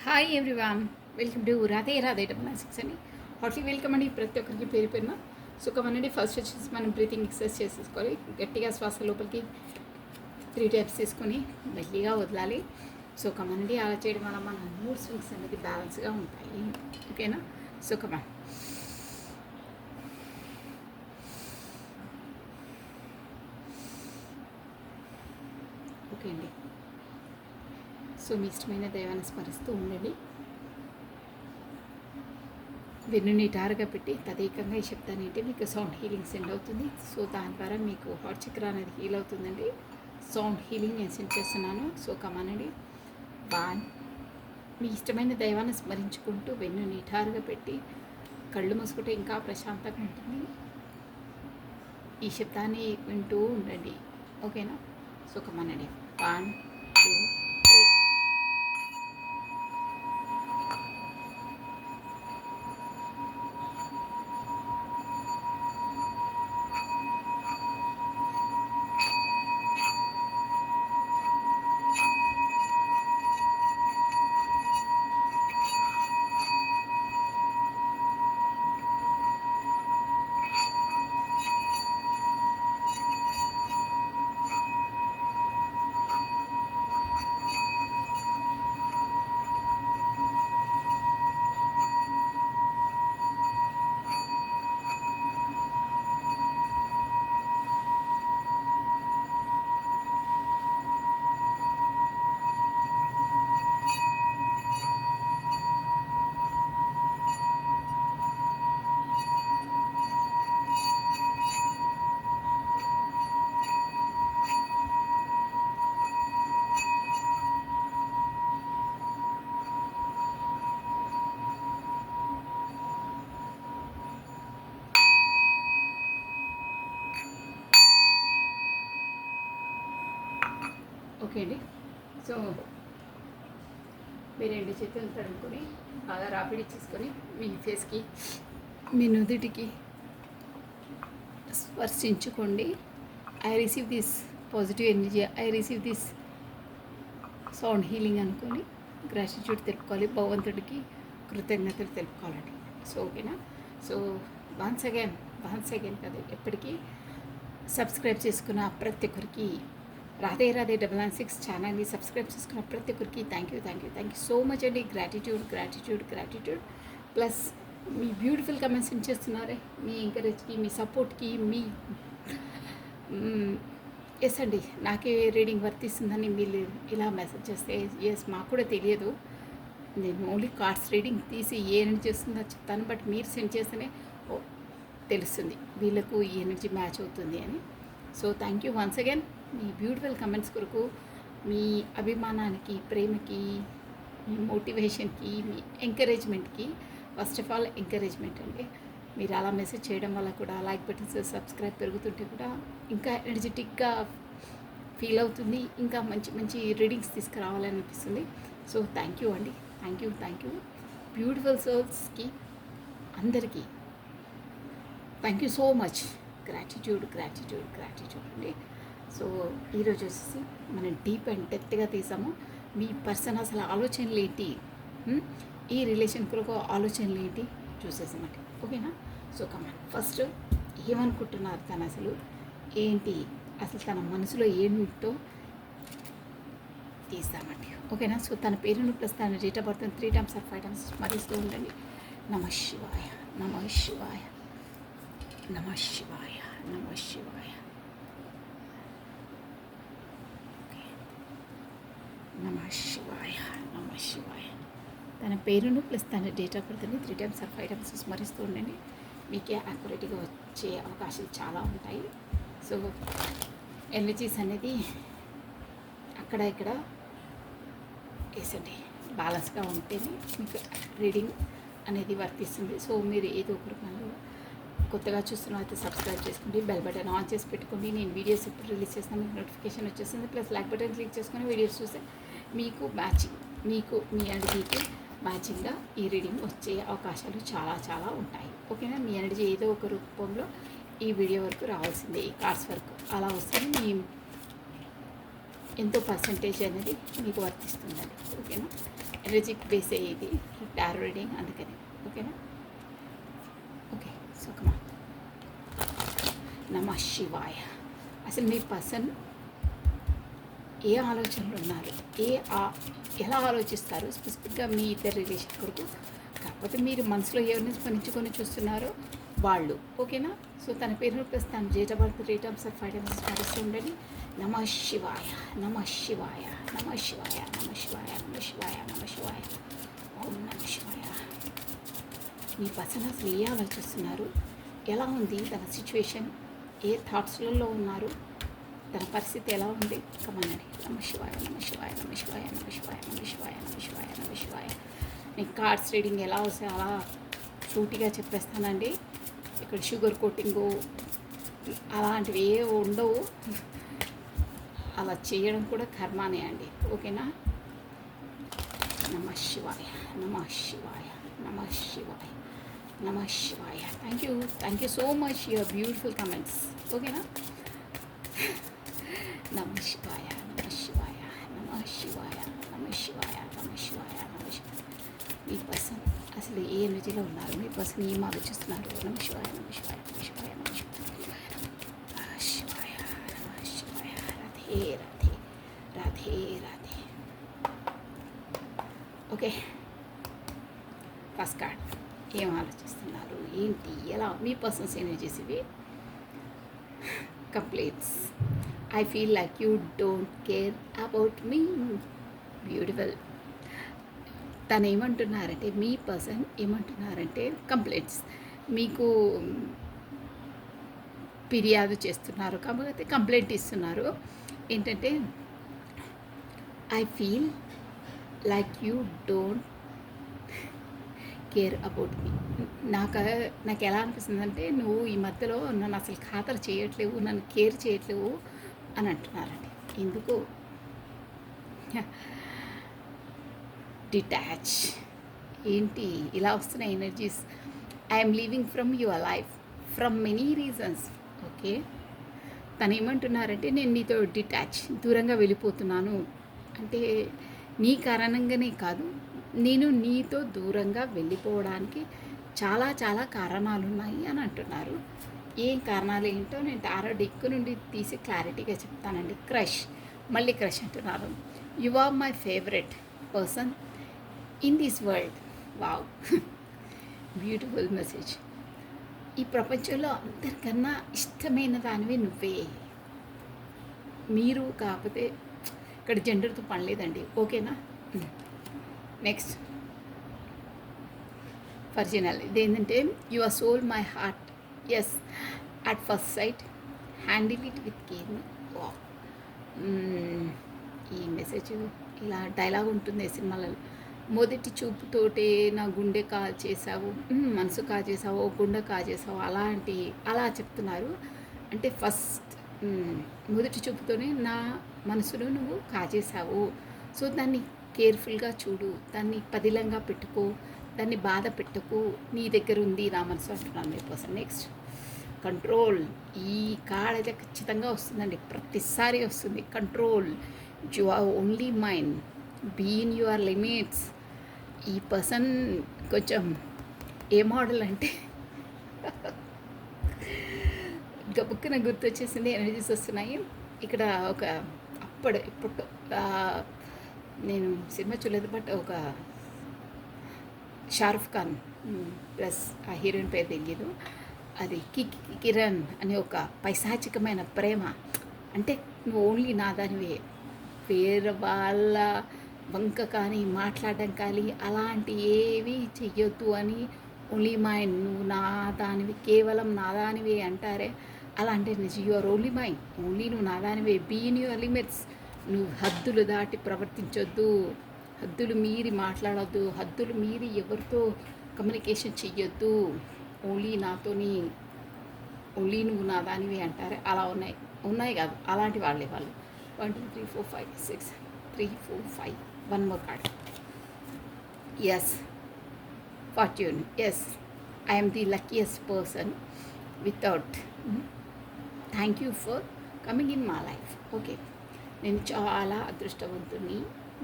Hi everyone, welcome to Radhe Radhe double అని Hartley welcome అండి. ప్రతి ఒక్కరికి పేరు పేరున సుఖం అనేది. ఫస్ట్ వచ్చేసి మనం బ్రీతింగ్ ఎక్సర్సైజ్ చేసేసుకోవాలి. గట్టిగా శ్వాస లోపలికి 3 టైమ్స్ తీసుకొని మెల్లిగా వదలాలి. సుఖం అనేది అలా చేయడం వల్ల మన మూడ్ స్వింగ్స్ అనేది బ్యాలెన్స్గా ఉంటాయి. ఓకేనా? సుఖమా ఓకే అండి. సో మీ ఇష్టమైన దైవాన్ని స్మరిస్తూ ఉండండి. వెన్ను నిటారుగా పెట్టి తదేకంగా ఈ శబ్దాన్ని అంటే మీకు సౌండ్ హీలింగ్ సెండ్ అవుతుంది. సో దాని ద్వారా మీకు హార్ట్ చక్ర అనేది హీల్ అవుతుందండి. సౌండ్ హీలింగ్ నేను సెండ్ చేస్తున్నాను. సో కమానండి. బాన్ మీ ఇష్టమైన దైవాన్ని స్మరించుకుంటూ వెన్ను నిటారుగా పెట్టి కళ్ళు మూసుకుంటే ఇంకా ప్రశాంతంగా ఉంటుంది. ఈ శబ్దాన్ని వింటూ ఉండండి. ఓకేనా? సో కమానండి. 1 2 3. ఓకే అండి. సో మీరు 2 చేతులు తడుముకొని బాగా రాపిడి చేసుకొని మీ ఫేస్కి, మీ నుదుటికి స్పర్శించుకోండి. I receive this positive energy, I receive this sound healing అనుకొని గ్రాటిట్యూడ్ తెలుపుకోవాలి. భగవంతుడికి కృతజ్ఞతలు తెలుపుకోవాలండి. సో ఓకేనా? సో వన్స్ అగైన్ కాదు, ఎప్పటికీ సబ్స్క్రైబ్ చేసుకున్న ప్రతి ఒక్కరికి, రాధే రాధే 996 ఛానల్ని సబ్స్క్రైబ్ చేసుకున్న ప్రతి ఒక్కరికి థ్యాంక్ యూ సో మచ్ అండి. గ్రాటిట్యూడ్ ప్లస్ మీ బ్యూటిఫుల్ కమెంట్స్ చేస్తున్నారే, మీ ఎంకరేజ్కి, మీ సపోర్ట్కి, మీ ఎస్ అండి. నాకే రీడింగ్ వర్తిస్తుందని మీరు ఇలా మెసేజ్ చేస్తే ఎస్ మాకు కూడా తెలియదు. నేను ఓన్లీ కార్డ్స్ రీడింగ్ తీసి ఏ ఎనర్జీ చేస్తుందో చెప్తాను. బట్ మీరు సెండ్ చేస్తేనే తెలుస్తుంది వీళ్ళకు ఈ ఎనర్జీ మ్యాచ్ అవుతుంది అని. So thank you once again. Me beautiful comments కొరకు, మీ అభిమానానికి, ప్రేమకి, మీ మోటివేషన్కి, మీ ఎంకరేజ్మెంట్కి, ఫస్ట్ ఆఫ్ ఆల్ ఎంకరేజ్మెంట్ అండి. మీరు అలా మెసేజ్ చేయడం వల్ల కూడా, లైక్ బటన్స్, సబ్స్క్రైబ్ పెరుగుతుంటే కూడా ఇంకా ఎనర్జెటిక్గా ఫీల్ అవుతుంది. ఇంకా మంచి మంచి రీడింగ్స్ తీసుకురావాలని అనిపిస్తుంది. సో థ్యాంక్ యూ అండి. థ్యాంక్ యూ బ్యూటిఫుల్ సోల్స్కి అందరికీ thank you so much. Gratitude అండి. సో ఈరోజు వచ్చేసి మనం డీప్ అండ్ డెప్త్గా తీసాము. మీ పర్సన్ అసలు ఆలోచనలు ఏంటి, ఈ రిలేషన్ కొరకు ఆలోచనలు ఏంటి చూసేసామండి. ఓకేనా? సో కమాన్, ఫస్ట్ ఏమనుకుంటున్నారు తను, అసలు ఏంటి, అసలు తన మనసులో ఏంటో తీస్తామండి. ఓకేనా? సో తన పేరును ప్లస్ తన date of birth 3 times or 5 times స్మరిస్తూ ఉండండి. నమః శివాయ, నమః శివాయ, నమః శివాయ, నమః శివాయ, నమః శివాయ, నమః శివాయ. తన పేరును ప్లస్ తన డేట్ ఆఫ్ బర్త్ని 3 టైమ్స్ ఆర్ 5 టైమ్స్ స్మరిస్తూ ఉండండి. మీకే యాక్యురేట్గా వచ్చే అవకాశాలు చాలా ఉంటాయి. సో ఎనర్జీస్ అనేది అక్కడ ఇక్కడ వేసండి, బ్యాలెన్స్గా ఉంటేనే మీకు రీడింగ్ అనేది వర్తిస్తుంది. సో మీరు ఏదో ఒక రూపంలో కొత్తగా చూస్తున్న అయితే సబ్స్క్రైబ్ చేసుకోండి, బెల్ బటన్ ఆన్ చేసి పెట్టుకోండి. నేను వీడియోస్ ఎప్పుడు రిలీజ్ చేస్తాను మీకు నోటిఫికేషన్ వచ్చేస్తుంది. ప్లస్ లైక్ బటన్ క్లిక్ చేసుకొని వీడియోస్ చూస్తే మీకు మ్యాచింగ్, మీకు మీ ఎనర్జీకి మ్యాచింగ్గా ఈ రీడింగ్ వచ్చే అవకాశాలు చాలా ఉంటాయి. ఓకేనా? మీ ఎనర్జీ ఏదో ఒక రూపంలో ఈ వీడియో వరకు రావాల్సిందే, ఈ కార్డ్స్ వరకు అలా వస్తే మీ ఎంతో పర్సంటేజ్ అనేది మీకు వర్తిస్తుందండి. ఓకేనా? ఎనర్జిక్ బేసే ఇది టారో రీడింగ్, అందుకని. ఓకేనా? ఓకే, సో కమా. నమః శివాయ. అసలు మీ పర్సన్ ఏ ఆలోచనలు ఉన్నారు, ఎలా ఆలోచిస్తారు స్పెసిఫిక్గా మీ ఇద్దరు రిలేషన్ కొరకు. కాకపోతే మీరు మనసులో ఎవరిని స్మరించుకొని చూస్తున్నారో వాళ్ళు. ఓకేనా? సో తన పేరును ప్లస్ తన date of birth, rate of sir 5 times పాటిస్తూ ఉండండి. నమః శివాయ, నమః శివాయ, నమః శివాయ, నమః శివాయ, నమః శివాయ, నమః శివాయ, ఓం నమః శివాయ. మీ పర్సన్ అసలు ఏ ఆలోచిస్తున్నారు, ఎలా ఉంది తన సిచ్యువేషన్, ఏ థాట్స్లలో ఉన్నారు, తన పరిస్థితి ఎలా ఉంది, కమనండి. నమః శివాయ, నమః శివాయ, నమః శివాయ, నమః శివాయ, నమః శివాయ, నమః శివాయ, నమః శివాయ. మీకు కార్డ్స్ రీడింగ్ ఎలా వస్తే అలా సూటిగా చెప్పేస్తానండి. ఇక్కడ షుగర్ కోటింగు అలాంటివి ఏ ఉండవు. అలా చేయడం కూడా కర్మానే అండి. ఓకేనా? నమః శివాయ, నమః శివాయ, నమః శివాయ, నమః శివాయ. Thank you so much your beautiful comments. ఓకేనా? నమః శివాయ, నమః శివాయ, నమః శివాయ, నమః శివాయ, నమః శివాయ, నమః శివాయ. మీ పర్సన్ అసలు ఏ ఎనర్జీలో ఉన్నారు, మీ పర్సన్ ఏం ఆలోచిస్తున్నారు. నమః శివాయ, నమః శివాయ, నమః శివాయ, నమః శివాయ, నమః శివాయ. Radhe Radhe Radhe Radhe. Okay, first card. ఏం ఆలోచిస్తున్నారు, ఏంటి, ఎలా, మీ పర్సన్స్ ఎనర్జీస్ ఇవి. Completes. I feel like you don't care about me. Beautiful. తను ఏమంటున్నారంటే, మీ పర్సన్ ఏమంటున్నారంటే, కంప్లైంట్స్ మీకు ఫిర్యాదు చేస్తున్నారు, కాకపోతే కంప్లైంట్ ఇస్తున్నారు. ఏంటంటే, I feel like you don't care about me. నాకు ఎలా అనిపిస్తుందంటే, నువ్వు ఈ మధ్యలో నన్ను అసలు ఖాతరు చేయట్లేవు, నన్ను కేర్ చేయట్లేవు అని అంటున్నారండి. ఎందుకు? డిటాచ్. ఏంటి ఇలా వస్తున్న energies? I'm leaving from your life from many reasons. Okay, తను ఏమంటున్నారంటే, నేను నీతో డిటాచ్, దూరంగా వెళ్ళిపోతున్నాను. అంటే నీ కారణంగానే కాదు, నేను నీతో దూరంగా వెళ్ళిపోవడానికి చాలా చాలా కారణాలు ఉన్నాయి అని అంటున్నారు. ఏం కారణాలు ఏంటో నేను టారో డెక్ నుండి తీసి క్లారిటీగా చెప్తానండి. క్రష్, మళ్ళీ క్రష్ అంటున్నారు. You are my favourite person in this world. Wow, beautiful message. ఈ ప్రపంచంలో అందరికన్నా ఇష్టమైన దానివి నువ్వే. మీరు కాకపోతే ఇక్కడ జెండర్తో పనిలేదండి. ఓకేనా? నెక్స్ట్ ఫర్జినల్. ఇదేంటంటే, your soul my heart, yes at first sight, handle it with care. ఈ మెసేజ్ ఇలా డైలాగ్ ఉంటుంది సినిమాలలో. మొదటి చూపుతోటే నా గుండె కాల్చేసావు, మనసు కాజేసావు, గుండె కాజేసావు, అలా చెప్తున్నారు. అంటే ఫస్ట్ మొదటి చూపుతోనే నా మనసును నువ్వు కాజేసావు. సో దాన్ని కేర్ఫుల్గా చూడు, దాన్ని పదిలంగా పెట్టుకో, దాన్ని బాధ పెట్టకు, నీ దగ్గర ఉంది నా మనసు అంటున్నాను మీ పర్సన్. Next control. ఈ కార్డ్ అయితే ఖచ్చితంగా వస్తుందండి, ప్రతిసారి వస్తుంది. Control. You are only mind, be in your limits. ఈ పర్సన్ కొంచెం ఏ మోడల్ అంటే గబుక్కున గుర్తొచ్చేసింది, ఎనర్జీస్ వస్తున్నాయి. ఇక్కడ ఒక ఇప్పుడు నేను సినిమా చూడలేదు, బట్ ఒక షారుఖ్ ఖాన్ ప్లస్ ఆ హీరోయిన్ పేరు తెలియదు, అది కిరణ్ అనే ఒక పైశాచికమైన ప్రేమ. అంటే నువ్వు ఓన్లీ నా దానివే, వేరే వాళ్ళ వంక కానీ మాట్లాడడం కానీ అలాంటి ఏవి చెయ్యొద్దు అని, ఓన్లీ మైండ్, నువ్వు నా దానివి, కేవలం నా దానివే అంటారే, అలా అంటే నిజం. You are only mind, only నువ్వు నా దానివే. Be in your limits. నువ్వు హద్దులు దాటి ప్రవర్తించొద్దు, హద్దులు మీరి మాట్లాడొద్దు, హద్దులు మీరి ఎవరితో కమ్యూనికేషన్ చెయ్యొద్దు. ఓన్లీ నాతోని, ఓన్లీ నువ్వు నా దానివి అంటారే, అలా ఉన్నాయి కాదు, అలాంటి వాళ్ళు 1 2 3 4 5 6 3 4 5. One more card. Yes, fortune. Yes, I'm the luckiest person without. Thank you for coming in my life. Okay, నేను చాలా అదృష్టవంతుని,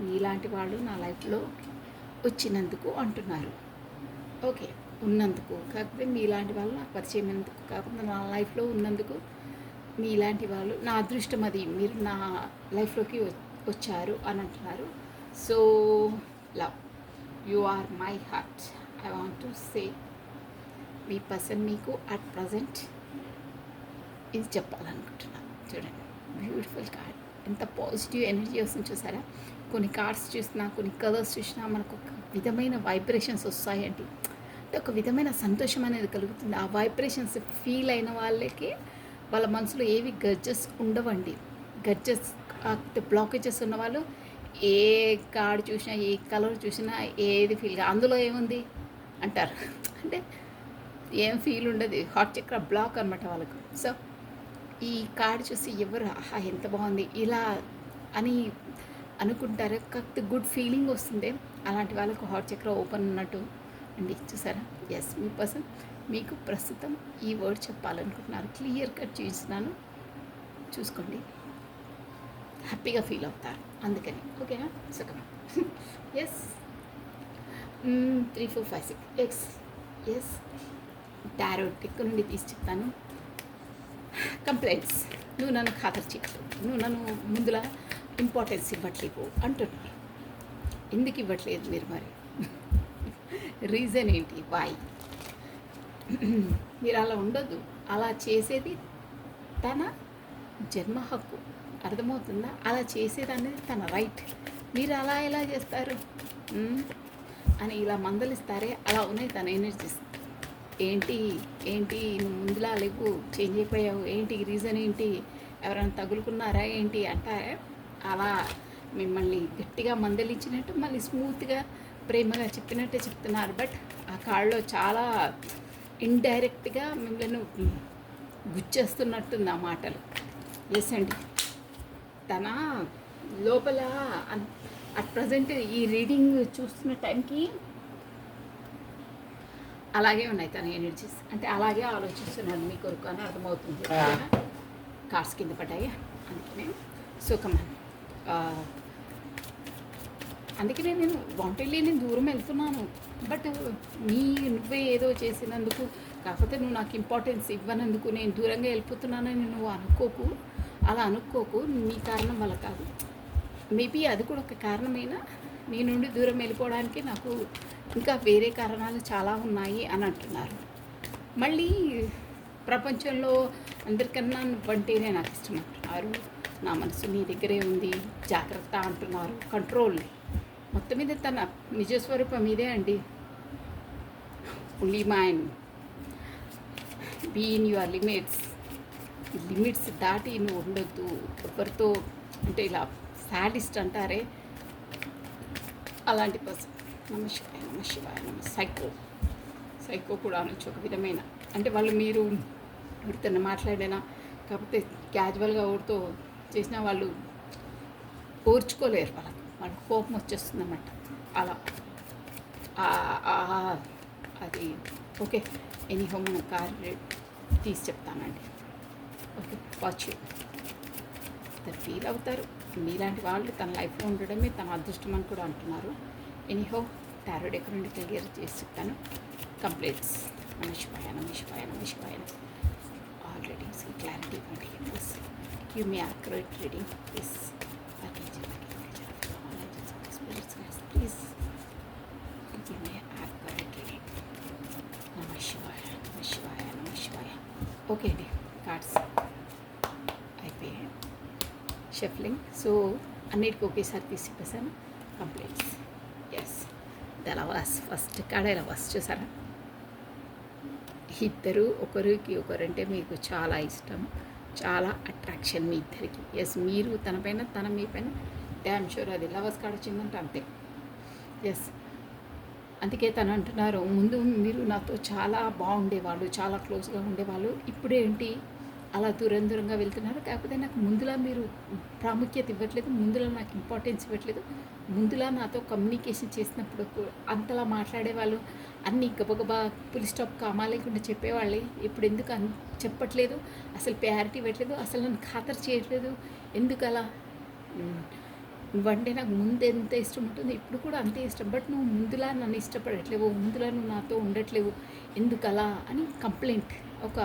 నీలాంటి వాళ్ళు నా లైఫ్లో వచ్చినందుకు అంటున్నారు. ఓకే, ఉన్నందుకు కాకపోతే మీలాంటి వాళ్ళు నాకు పరిచయం ఎందుకు కాకపోతే నా లైఫ్లో ఉన్నందుకు మీలాంటి వాళ్ళు నా అదృష్టం, అది మీరు నా లైఫ్లోకి వచ్చారు అని అంటున్నారు. So love, you are my heart. I want to say మీ పర్సన్ మీకు అట్ ప్రజెంట్ ఇది చెప్పాలనుకుంటున్నాను. చూడండి, బ్యూటిఫుల్ కార్డ్, ఎంత పాజిటివ్ ఎనర్జీ వస్తుంది చూసారా. కొన్ని కార్డ్స్ చూసినా, కొన్ని కలర్స్ చూసినా మనకు ఒక విధమైన వైబ్రేషన్స్ వస్తాయండి. అంటే ఒక విధమైన సంతోషం అనేది కలుగుతుంది. ఆ వైబ్రేషన్స్ ఫీల్ అయిన వాళ్ళకి వాళ్ళ మనసులో ఏవి గడ్జెస్ ఉండవండి. గడ్జెస్ బ్లాకేజెస్ ఉన్నవాళ్ళు ఏ కార్డు చూసినా, ఏ కలర్ చూసినా ఏది ఫీల్గా అందులో ఏముంది అంటారు. అంటే ఏం ఫీల్ ఉండదు, హార్ట్ చక్ర బ్లాక్ అనమాట వాళ్ళకు. సో ఈ కార్డు చూసి ఎవరు ఆహా ఎంత బాగుంది ఇలా అని అనుకుంటారు, కాకపోతే గుడ్ ఫీలింగ్ వస్తుంది. అలాంటి వాళ్ళకు హార్ట్ చక్ర ఓపెన్ ఉన్నట్టు అండి. చూసారా, ఎస్ మీ పర్సన్ మీకు ప్రస్తుతం ఈ వర్డ్ చెప్పాలనుకుంటున్నారు. క్లియర్ కట్ చూసినాను, చూసుకోండి, హ్యాపీగా ఫీల్ అవుతారు అందుకని. ఓకేనా, సుఖం. ఎస్ 3 4 5 6 ఎక్స్. ఎస్, టారో టెక్ నుండి తీసి చెప్తాను. కంప్లైంట్స్, నువ్వు నన్ను ఖాతరు చేయకు, నువ్వు నన్ను ముందులా ఇంపార్టెన్స్ ఇవ్వట్లేవు అంటున్నాను. ఎందుకు ఇవ్వట్లేదు మీరు మరి? రీజన్ ఏంటి? వాయ్? మీరు అలా ఉండొద్దు. అలా చేసేది తన జన్మ హక్కు, అర్థమవుతుందా? అలా చేసేది అనేది తన రైట్. మీరు అలా ఎలా చేస్తారు అని ఇలా మందలిస్తారే, అలా ఉన్నాయి తన ఎనర్జీస్. ఏంటి ఏంటి నువ్వు ముందులా లేవు, చేంజ్ అయిపోయావు ఏంటి, రీజన్ ఏంటి, ఎవరైనా తగులుకున్నారా ఏంటి అంటారే, అలా మిమ్మల్ని గట్టిగా మందలించినట్టు మళ్ళీ స్మూత్గా ప్రేమగా చెప్పినట్టే చెప్తున్నారు. బట్ ఆ కాళ్ళలో చాలా ఇండైరెక్ట్గా మిమ్మల్ని గుచ్చేస్తున్నట్టుంది ఆ మాటలు. ఎస్ అండి, తన లోపల అట్ ప్రజెంట్ ఈ రీడింగ్ చూస్తున్న టైంకి అలాగే ఉన్నాయి తన ఎనర్జీస్. అంటే అలాగే ఆలోచిస్తున్నాను మీ కొరకు అని అర్థమవుతుంది. కార్డ్స్ కింద పడ్డాయి అందుకనే. సో కమాన్, అందుకనే నేను వాంటెడ్లీ నేను దూరం వెళ్తున్నాను. బట్ నువ్వే ఏదో చేసినందుకు, కాకపోతే నువ్వు నాకు ఇంపార్టెన్స్ ఇవ్వనందుకు నేను దూరంగా వెళ్ళిపోతున్నానని నువ్వు అనుకోకు. అలా అనుకోకు, నీ కారణం వల్ల కాదు. మేబీ అది కూడా ఒక కారణమైనా నీ నుండి దూరం వెళ్ళిపోవడానికి నాకు ఇంకా వేరే కారణాలు చాలా ఉన్నాయి అని అంటున్నారు. మళ్ళీ ప్రపంచంలో అందరికన్నా నువ్వంటేనే నాకు ఇష్టం అంటున్నారు. నా మనసు నీ దగ్గరే ఉంది, జాగ్రత్త అంటున్నారు. కంట్రోల్, మొత్తం మీద తన నిజస్వరూపం ఇదే అండి. Only mind, be in your limits దాటి నువ్వు ఉండొద్దు ఎవరితో. అంటే ఇలా సాడిస్ట్ అంటారే, అలాంటి పర్సన్. నమశివాయ నమశివాయ నమ. సైకో కూడా అనొచ్చు ఒక విధమైన. అంటే వాళ్ళు మీరు ఎవరితో మాట్లాడినా, కాకపోతే క్యాజువల్గా ఎవరితో చేసినా వాళ్ళు ఓర్చుకోలేరు, వాళ్ళకి కోపం వచ్చేస్తుంది అన్నమాట. అలా అది ఓకే. ఎనీహో మనం కార్ తీసి చెప్తానండి. ఓకే, వాచ్ ఫీల్ అవుతారు. మీలాంటి వాళ్ళు తన లైఫ్లో ఉండడమే తన అదృష్టం అని కూడా అంటున్నారు. ఎనీహో టారో డెక్ నుండి క్లియర్ చేసి చెప్తాను. కంప్లీట్స్. నమశివాయ నమశివాయ నమశివాయ. ఆల్రెడీ క్లారిటీ ఇవ్వండి. Please give me accurate reading please. Please give me accurate reading. నమశివాయ నమశివాయ నమశివాయ. ఓకే అండి, కార్డ్స్ అయిపోయాయి షఫ్లింగ్. సో అన్నిటికీ ఒకేసారి తీసి చెప్పేసాను. Completes. Yes, the lovers. First కార్డే లవర్స్. చూసారా, ఇద్దరు ఒకరికి ఒకరంటే మీకు చాలా ఇష్టం, చాలా అట్రాక్షన్ మీ ఇద్దరికి. ఎస్, మీరు తన పైన, తన మీ పైన. డ్యామ్ షూర్ అది లవర్స్ కార్డ్ వచ్చిందంటే అంతే. ఎస్, అందుకే తను అంటున్నారు, ముందు మీరు నాతో చాలా బాగుండేవాళ్ళు, చాలా క్లోజ్గా ఉండేవాళ్ళు, ఇప్పుడేంటి అలా దూరంగా వెళ్తున్నారు. కాకపోతే నాకు ముందులా మీరు ప్రాముఖ్యత ఇవ్వట్లేదు, ముందులా నాకు ఇంపార్టెన్స్ ఇవ్వట్లేదు. ముందులా నాతో కమ్యూనికేషన్ చేసినప్పుడు అంతలా మాట్లాడేవాళ్ళు, అన్నీ గబగబా పులి స్టాప్ కామా లేకుండా చెప్పేవాళ్ళే. ఇప్పుడు ఎందుకు చెప్పట్లేదు, అసలు ప్రయారిటీ ఇవ్వట్లేదు, అసలు నన్ను ఖాతరు చేయట్లేదు, ఎందుకు అలా? నువ్వంటే నాకు ముందు ఎంత ఇష్టం ఉంటుందో ఇప్పుడు కూడా అంతే ఇష్టం. బట్ నువ్వు ముందులా నన్ను ఇష్టపడట్లేవు, ముందులా నువ్వు నాతో ఉండట్లేవు, ఎందుకలా అని ఒక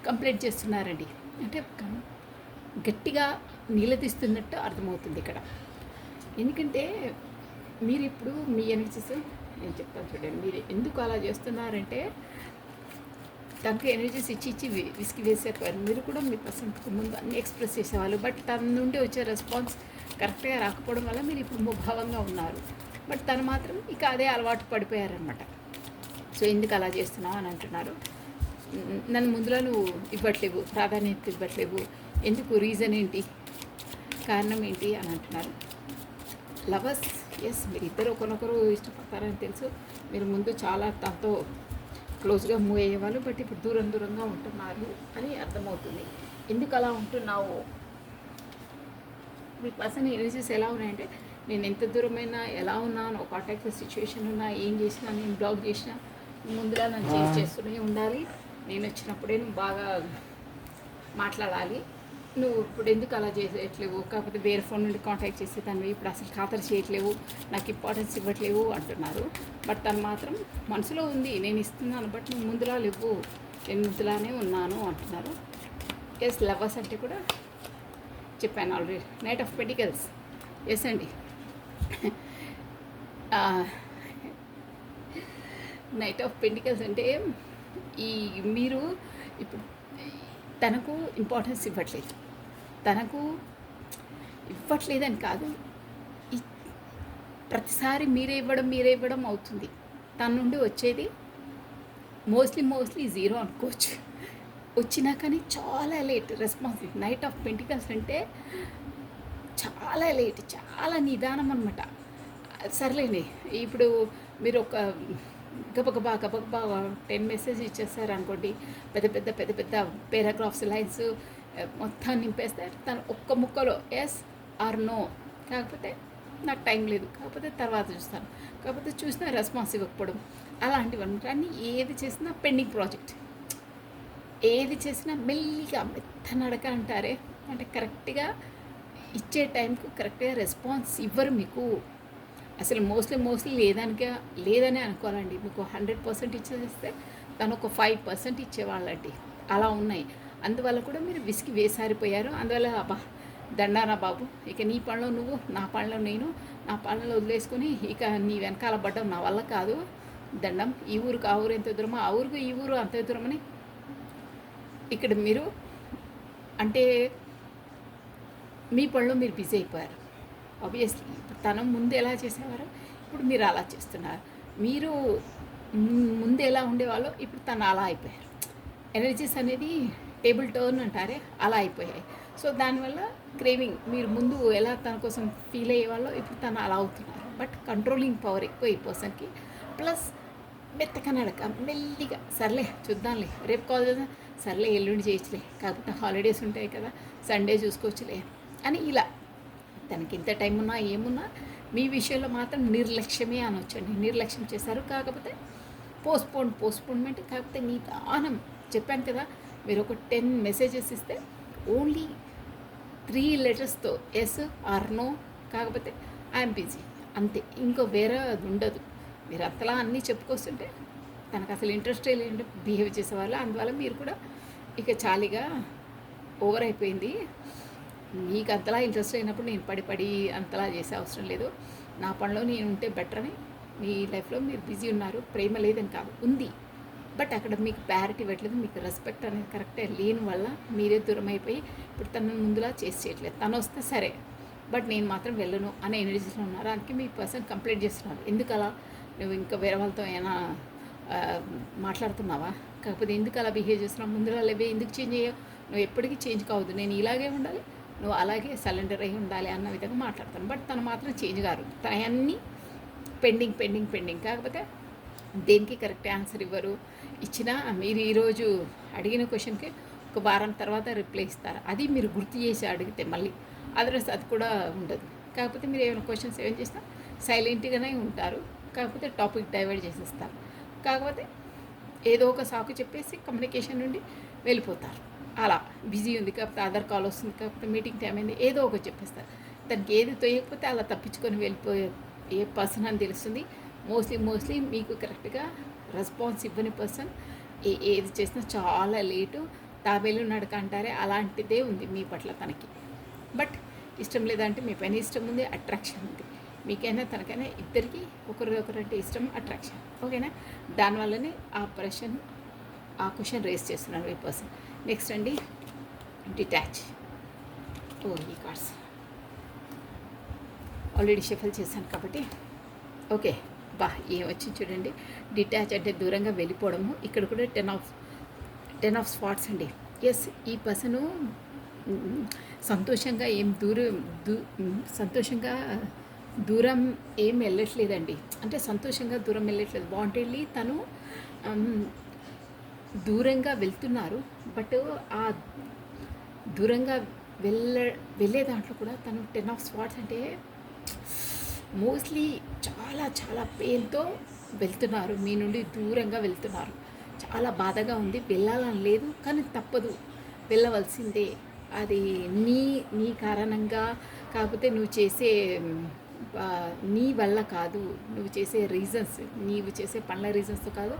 కంప్లైంట్ చేస్తున్నారండి. అంటే గట్టిగా నిలదీస్తున్నట్టు అర్థమవుతుంది ఇక్కడ. ఎందుకంటే మీరిప్పుడు మీ ఎనర్జీస్ నేను చెప్తాను చూడండి. మీరు ఎందుకు అలా చేస్తున్నారంటే తనకి ఎనర్జీస్ ఇచ్చి విసిగి వేసేపోయారు. మీరు కూడా మీ పర్సన్కి ముందు అన్నీ ఎక్స్ప్రెస్ చేసేవాళ్ళు. బట్ తన నుండి వచ్చే రెస్పాన్స్ కరెక్ట్గా రాకపోవడం వల్ల మీరు ఇప్పుడు ముభావంగా ఉన్నారు. బట్ తను మాత్రం ఇక అదే అలవాటు పడిపోయారనమాట. సో ఎందుకు అలా చేస్తున్నావు అని అంటున్నారు. నన్ను ముందులో నువ్వు ఇవ్వట్లేవు, ప్రాధాన్యత ఇవ్వట్లేవు, ఎందుకు, రీజన్ ఏంటి, కారణం ఏంటి అని అంటున్నారు. లవర్స్, ఎస్, మీరు ఇద్దరు ఒకరినొకరు ఇష్టపడతారని తెలుసు. మీరు ముందు చాలా తనతో క్లోజ్గా మూవ్ అయ్యేవాళ్ళు. బట్ ఇప్పుడు దూరంగా ఉంటున్నారు అని అర్థమవుతుంది. ఎందుకు అలా ఉంటున్నావు? మీ పర్సన్ ఎనర్జీస్ ఎలా ఉన్నాయంటే నేను ఎంత దూరమైనా ఎలా ఉన్నాను, కాంటాక్ట్ సిచ్యువేషన్ ఉన్నా, ఏం చేసినా, నేను బ్లాక్ చేసినా ముందుగా నన్ను చేస్తూనే ఉండాలి. నేను వచ్చినప్పుడే నువ్వు బాగా మాట్లాడాలి. నువ్వు ఇప్పుడు ఎందుకు అలా చేయట్లేవు, కాకపోతే వేరే ఫోన్ నుండి కాంటాక్ట్ చేసి తను ఇప్పుడు అసలు ఖాతరు చేయట్లేవు, నాకు ఇంపార్టెన్స్ ఇవ్వట్లేవు అంటున్నారు. బట్ తను మాత్రం మనసులో ఉంది, నేను ఇస్తున్నాను, బట్ నువ్వు ముందులా లేవు, నేను ముందులానే ఉన్నాను అంటున్నారు. ఎస్, లవర్స్ అంటే కూడా చెప్పాను already. Knight of pentacles, yes అండి. నైట్ ఆఫ్ పెంటికల్స్ అంటే మీరు ఇప్పుడు తనకు ఇంపార్టెన్స్ ఇవ్వట్లేదని కాదు, ప్రతిసారి మీరే ఇవ్వడం అవుతుంది. తన నుండి వచ్చేది మోస్ట్లీ జీరో అనుకోవచ్చు. వచ్చినా కానీ చాలా late response. Night of pentacles అంటే చాలా లేట్, చాలా నిదానం అనమాట. సర్లేండి, ఇప్పుడు మీరు ఒక గబగబా 10 మెసేజ్ ఇచ్చేస్తారు అనుకోండి, పెద్ద పారాగ్రాఫ్స్, లైన్స్ మొత్తం నింపేస్తే తను ఒక్క ముక్కలో ఎస్ ఆర్ నో, కాకపోతే నాకు టైం లేదు, కాకపోతే తర్వాత చూస్తాను, కాకపోతే చూసినా రెస్పాన్స్ ఇవ్వకపోవడం, అలాంటివన్నీ. అన్నీ ఏది చేసినా పెండింగ్ ప్రాజెక్ట్, ఏది చేసినా మెల్లిగా మెత్తనడక అంటారే, అంటే కరెక్ట్గా ఇచ్చే టైంకు కరెక్ట్గా రెస్పాన్స్ ఇవ్వరు మీకు. అసలు మోస్ట్లీ లేదనే అనుకోవాలండి. మీకు 100% ఇచ్చేస్తే తను ఒక 5% ఇచ్చేవాళ్ళండి. అలా ఉన్నాయి. అందువల్ల కూడా మీరు విసిగి వేసారిపోయారు. అందువల్ల అబ్బా దండానా బాబు, ఇక నీ పనిలో నువ్వు, నా పనిలో నేను, నా పనిలో వదిలేసుకొని ఇక నీ వెనకాల పడ్డం నా వల్ల కాదు, దండం. ఈ ఊరికి ఆ ఊరు ఎంత దూరమో, ఆ ఊరికి ఈ ఊరు అంత దూరమని ఇక్కడ మీరు అంటే మీ పనిలో మీరు బిజీ అయిపోయారు. ఆబ్వియస్లీ ఇప్పుడు తను ముందు ఎలా చేసేవారో ఇప్పుడు మీరు అలా చేస్తున్నారు. మీరు ముందు ఎలా ఉండేవాళ్ళో ఇప్పుడు తను అలా అయిపోయారు. ఎనర్జీస్ అనేది టేబుల్ టర్న్ అంటారే, అలా అయిపోయాయి. సో దానివల్ల క్రేవింగ్, మీరు ముందు ఎలా తన కోసం ఫీల్ అయ్యేవాళ్ళో ఇప్పుడు తను అలా అవుతున్నారు. బట్ కంట్రోలింగ్ పవర్ ఎక్కువ ఈ పర్సన్కి. ప్లస్ మెత్తగా నడక, మెల్లిగా సర్లే చూద్దాంలే, రేపు కాల్ చేద్దాం, సర్లే ఎల్లుండి చేయొచ్చులే, కాకపోతే హాలిడేస్ ఉంటాయి కదా, సండే చూసుకోవచ్చులే అని ఇలా. తనకి ఇంత టైం ఉన్నా ఏమున్నా మీ విషయంలో మాత్రం నిర్లక్ష్యమే అనొచ్చండి. నిర్లక్ష్యం చేశారు. కాకపోతే పోస్ట్పోన్మెంట్. కాకపోతే నిదానం. చెప్పాను కదా, మీరు ఒక 10 మెసేజెస్ ఇస్తే ఓన్లీ 3 లెటర్స్తో ఎస్ ఆర్ నో, కాకపోతే ఐఎమ్ బిజీ, అంతే. ఇంకో వేరే అది ఉండదు. మీరు అంతలా అన్నీ చెప్పుకొస్తుంటే తనకు అసలు ఇంట్రెస్టే లేదంటే బిహేవ్ చేసేవాళ్ళు. అందువల్ల మీరు కూడా ఇక చాలీగా ఓవర్ అయిపోయింది, మీకు అంతలా ఇంట్రెస్ట్ అయినప్పుడు నేను పడి అంతలా చేసే అవసరం లేదు, నా పనిలో నేను ఉంటే బెటర్ అని. మీ లైఫ్లో మీరు బిజీ ఉన్నారు, ప్రేమ లేదని కాదు, ఉంది. బట్ అక్కడ మీకు ప్రయారిటీ ఇవ్వట్లేదు, మీకు రెస్పెక్ట్ అనేది కరెక్టే లేని వల్ల మీరే దూరం అయిపోయి ఇప్పుడు తను ముందులా చేయట్లేదు. తను వస్తే సరే, బట్ నేను మాత్రం వెళ్ళను అనే ఎనర్జీలో ఉన్నారు. అందుకే మీ పర్సన్ కంప్లైంట్ చేస్తున్నారు. ఎందుకు అలా, నువ్వు ఇంకా వేరే వాళ్ళతో ఏమైనా మాట్లాడుతున్నావా, కాకపోతే ఎందుకు అలా బిహేవ్ చేస్తున్నావు, ముందులా లేవే, ఎందుకు చేంజ్ అయ్యావు, నువ్వు ఎప్పటికీ చేంజ్ కావద్దు, నేను ఇలాగే ఉండాలి, నువ్వు అలాగే సరెండర్ అయి ఉండాలి అన్న విధంగా మాట్లాడతాను. బట్ తను మాత్రం చేంజ్ కారు, తన అన్నీ పెండింగ్. కాకపోతే దేనికి కరెక్ట్ ఆన్సర్ ఇవ్వరు. ఇచ్చినా మీరు ఈరోజు అడిగిన క్వశ్చన్కి ఒక వారం తర్వాత రిప్లై ఇస్తారు. అది మీరు గుర్తు చేసి అడిగితే మళ్ళీ అదర్స్ అది కూడా ఉండదు. కాకపోతే మీరు ఏమైనా క్వశ్చన్స్ ఏం చేసినా సైలెంట్గానే ఉంటారు. కాకపోతే టాపిక్ డైవర్ట్ చేసేస్తారు. కాకపోతే ఏదో ఒక సాకు చెప్పేసి కమ్యూనికేషన్ నుండి వెళ్ళిపోతారు. అలా బిజీ ఉంది, కాకపోతే అదర్ కాల్ వస్తుంది, కాకపోతే మీటింగ్ టైం అయింది, ఏదో ఒకటి చెప్పేస్తారు. తనకి ఏది తోయకపోతే అలా తప్పించుకొని వెళ్ళిపోయే ఏ పర్సన్ అని తెలుస్తుంది. మోస్ట్లీ మీకు కరెక్ట్గా రెస్పాన్స్ ఇవ్వని పర్సన్. ఏది చేసినా చాలా లేటు, తాబేలు నడక అంటారే అలాంటిదే ఉంది మీ పట్ల తనకి. బట్ ఇష్టం లేదంటే మీ పైన ఇష్టం ఉంది, అట్రాక్షన్ ఉంది. మీకైనా తనకైనా ఇద్దరికి ఒకరంటే ఇష్టం, అట్రాక్షన్. ఓకేనా? దానివల్లనే ఆ క్వశ్చన్ రేస్ చేస్తున్నారు ఈ పర్సన్. నెక్స్ట్ అండి, డిటాచ్. ఈ కార్డ్స్ ఆల్రెడీ షఫల్ చేశాను కాబట్టి ఓకే. ఏమొచ్చి చూడండి, డిటాచ్ అంటే దూరంగా వెళ్ళిపోవడము. ఇక్కడ కూడా 10 ఆఫ్ స్పాట్స్ అండి. ఎస్, ఈ పర్సను సంతోషంగా సంతోషంగా దూరం ఏం వెళ్ళట్లేదండి. అంటే సంతోషంగా దూరం వెళ్ళట్లేదు. వాంటెడ్లీ తను దూరంగా వెళ్తున్నారు. బట్ ఆ దూరంగా వెళ్ళే దాంట్లో కూడా తను 10 ఆఫ్ స్పాట్స్ అంటే మోస్ట్లీ చాలా పెయిన్తో వెళ్తున్నారు. మీ నుండి దూరంగా వెళ్తున్నారు. చాలా బాధగా ఉంది. వెళ్ళాలని లేదు, కానీ తప్పదు, వెళ్ళవలసిందే. అది నీ కారణంగా కాకపోతే నువ్వు చేసే నీ వల్ల కాదు, నువ్వు చేసే రీజన్స్, నీవు చేసే పనుల రీజన్స్తో కాదు,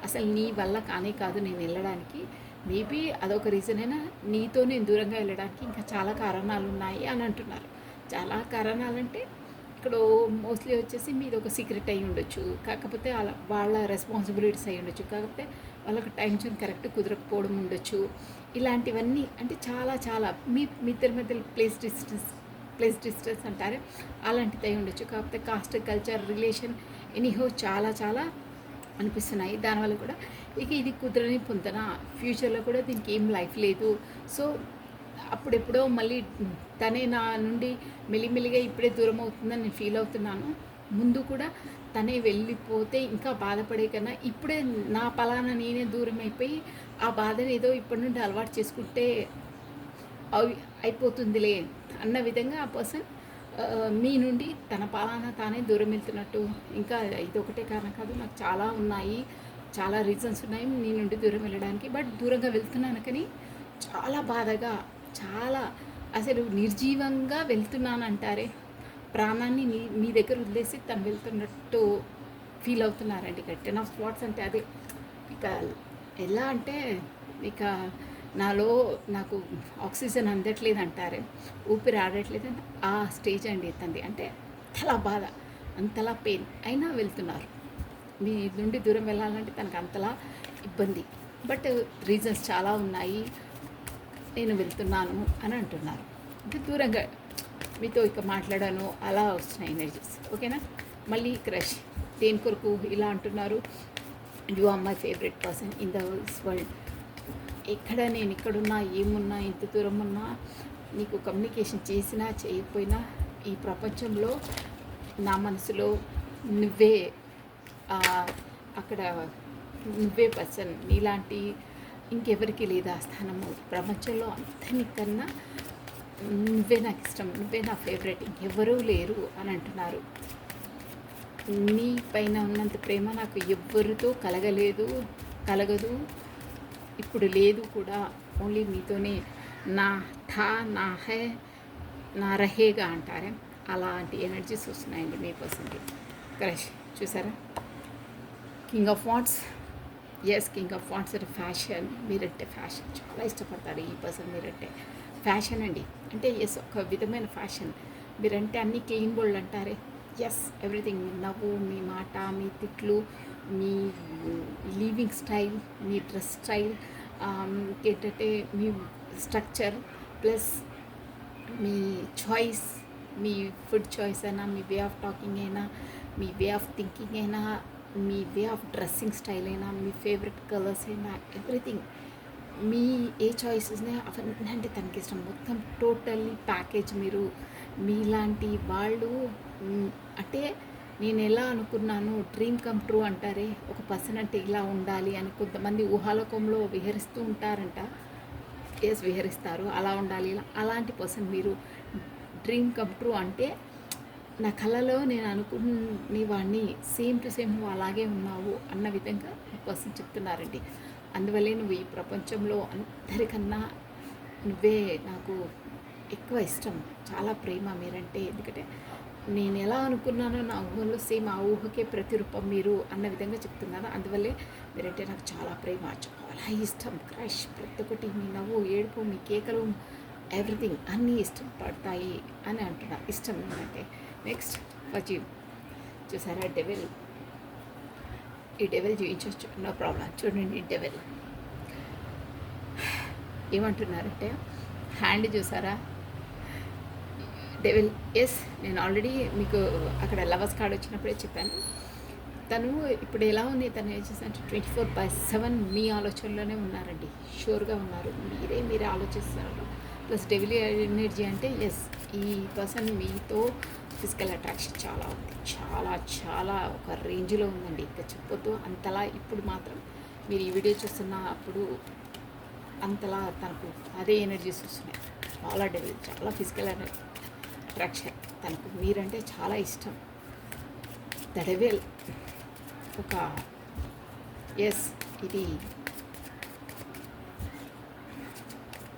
అసలు నీ వల్ల కాదు నేను వెళ్ళడానికి. మేబీ అదొక రీజన్ అయినా నీతో నేను దూరంగా వెళ్ళడానికి ఇంకా చాలా కారణాలు ఉన్నాయి అని అంటున్నారు. చాలా కారణాలంటే ఇక్కడ మోస్ట్లీ వచ్చేసి మీది ఒక సీక్రెట్ అయి ఉండొచ్చు, కాకపోతే అలా వాళ్ళ రెస్పాన్సిబిలిటీస్ అయి ఉండొచ్చు, కాకపోతే వాళ్ళకి టైం జోన్ కరెక్ట్ కుదరకపోవడం ఉండొచ్చు. ఇలాంటివన్నీ అంటే చాలా మీ ఇద్దరి మధ్య ప్లేస్ డిస్టెన్స్ అంటారే అలాంటిది అయి ఉండొచ్చు. కాకపోతే కాస్ట్, కల్చర్, రిలేషన్ ఎనీహో చాలా అనిపిస్తున్నాయి. దానివల్ల కూడా ఇది కుదరని పొందన, ఫ్యూచర్లో కూడా దీనికి ఏం లైఫ్ లేదు. సో అప్పుడెప్పుడో మళ్ళీ తనే నా నుండి మెల్లిమెల్లిగా ఇప్పుడే దూరం అవుతుందని నేను ఫీల్ అవుతున్నాను. ముందు కూడా తనే వెళ్ళిపోతే ఇంకా బాధపడే కన్నా ఇప్పుడే నా పలానా నేనే దూరం అయిపోయి ఆ బాధను ఏదో ఇప్పటి నుండి అలవాటు చేసుకుంటే అయిపోతుందిలే అన్న విధంగా ఆ పర్సన్ మీ నుండి తన పాలన తానే దూరం వెళ్తున్నట్టు. ఇంకా ఇదొకటే కారణం కాదు, నాకు చాలా ఉన్నాయి, చాలా రీజన్స్ ఉన్నాయి నీ నుండి దూరం వెళ్ళడానికి. బట్ దూరంగా వెళ్తున్నాను కానీ చాలా బాధగా, చాలా అసలు నిర్జీవంగా వెళ్తున్నానంటారే, ప్రాణాన్ని మీ దగ్గర వదిలేసి తను వెళ్తున్నట్టు ఫీల్ అవుతున్నారండి. ఇక 10 ఆఫ్ స్పాట్స్ అంటే అదే. ఇక ఎలా అంటే ఇక నాకు ఆక్సిజన్ అందట్లేదు అంటారే, ఊపిరి ఆడట్లేదు అంటే ఆ స్టేజ్ అండి తంది. అంటే అంతలా బాధ, అంతలా పెయిన్ అయినా వెళ్తున్నారు. మీ నుండి దూరం వెళ్ళాలంటే తనకు అంతలా ఇబ్బంది. బట్ రీజన్స్ చాలా ఉన్నాయి, నేను వెళ్తున్నాను అని అంటున్నారు. అంటే దూరంగా మీతో ఇక మాట్లాడాను అలా వస్తున్నాయి ఎనర్జీస్. ఓకేనా? మళ్ళీ క్రష్ దేని కొరకు ఇలా అంటున్నారు, you are my favourite person in the world. ఎక్కడ నేను ఇక్కడున్నా, ఏమున్నా, ఎంత దూరం ఉన్నా, నీకు కమ్యూనికేషన్ చేసినా చేయకపోయినా ఈ ప్రపంచంలో నా మనసులో నువ్వే, అక్కడ నువ్వే పర్సన్, నీలాంటి ఇంకెవరికి లేదా స్థానము ప్రపంచంలో అందరికన్నా నువ్వే నాకు ఇష్టం, నువ్వే నా ఫేవరెట్, ఇంకెవరూ లేరు అని అంటున్నారు. నీ పైన ఉన్నంత ప్రేమ నాకు ఎవ్వరితో కలగదు, ఇప్పుడు లేదు కూడా, ఓన్లీ మీతోనే. నా హై నా రహేగా అంటారే అలాంటి ఎనర్జీస్ వస్తున్నాయండి మీ పర్సన్కి. క్రష్ చూసారా, king of wands. Yes, king of wands అంటే ఫ్యాషన్. మీరంటే ఫ్యాషన్ చాలా ఇష్టపడతారు ఈ పర్సన్. మీరంటే ఫ్యాషన్ అండి. అంటే ఎస్, ఒక విధమైన ఫ్యాషన్. మీరంటే అన్ని క్లీన్ బోల్డ్ అంటారే. Yes, everything. మీ నవ్వు, మీ మాట, మీ తిట్లు, మీ లివింగ్ స్టైల్, మీ డ్రెస్ స్టైల్, ఏంటంటే మీ స్ట్రక్చర్, ప్లస్ మీ చాయిస్, మీ ఫుడ్ చాయిస్ అయినా, మీ వే ఆఫ్ టాకింగ్ అయినా, మీ వే ఆఫ్ థింకింగ్ అయినా, మీ వే ఆఫ్ డ్రెస్సింగ్ స్టైల్ అయినా, మీ ఫేవరెట్ కలర్స్ అయినా, ఎవ్రీథింగ్ మీ ఏ చాయిసెస్నే అవన్నీ అంటే తనకి ఇష్టం. మొత్తం టోటల్లీ ప్యాకేజ్. మీరు మీలాంటి వాళ్ళు అంటే నేను ఎలా అనుకున్నాను, డ్రీమ్ కమ్ ట్రూ అంటారే, ఒక పర్సన్ అంటే ఇలా ఉండాలి అని కొంతమంది ఊహాలోకంలో విహరిస్తూ ఉంటారంట. ఎస్, విహరిస్తారు, అలా ఉండాలి ఇలా. అలాంటి పర్సన్ మీరు. డ్రీమ్ కమ్ ట్రూ అంటే నా కళలో నేను అనుకునే వాడిని సేమ్ టు సేమ్ నువ్వు అలాగే ఉన్నావు అన్న విధంగా పర్సన్ చెప్తున్నారండి. అందువల్లే నువ్వు ఈ ప్రపంచంలో అందరికన్నా నువ్వే నాకు ఎక్కువ ఇష్టం, చాలా ప్రేమ మీరంటే. ఎందుకంటే నేను ఎలా అనుకున్నానో నా ఊహలో సేమ్ ఆ ఊహకే ప్రతిరూపం మీరు అన్న విధంగా చెప్తున్నాను. అందువల్లే మీరంటే నాకు చాలా ప్రేమ, చాలా ఇష్టం, క్రష్. ప్రతి ఒక్కటి మీ నవ్వు, ఏడుపు, మీ కేకలు, ఎవ్రీథింగ్ అన్నీ ఇష్టం పడతాయి అని అంటున్నా. ఇష్టం అంటే. నెక్స్ట్ వజీవ్ చూసారా, డెవిల్. ఈ డెవిల్ చూపించవచ్చు, నో ప్రాబ్లం. చూడండి డెవిల్ ఏమంటున్నారంటే, హ్యాండ్ చూసారా, డెవిల్. ఎస్, నేను ఆల్రెడీ మీకు అక్కడ లవర్స్ కార్డ్ వచ్చినప్పుడే చెప్పాను. తను ఇప్పుడు ఎలా ఉంది, తను ఏం చేస్తారంటే 24/7 మీ ఆలోచనలోనే ఉన్నారండి, షూర్గా ఉన్నారు. మీరే ఆలోచిస్తున్నారు. ప్లస్ డెవిల్ ఎనర్జీ అంటే ఎస్, ఈ పర్సన్ మీతో ఫిజికల్ అట్రాక్షన్ చాలా ఉంది, చాలా చాలా ఒక రేంజ్లో ఉందండి. ఇంకా చెప్పొద్దు అంతలా. ఇప్పుడు మాత్రం మీరు ఈ వీడియో చూస్తున్న అప్పుడు అంతలా తనకు అదే ఎనర్జీస్ వస్తున్నాయి. చాలా డెవిల్, చాలా ఫిజికల్ అట్రాక్షన్. తనకు మీరంటే చాలా ఇష్టం. ద డెవిల్ ఒక ఎస్, ఇది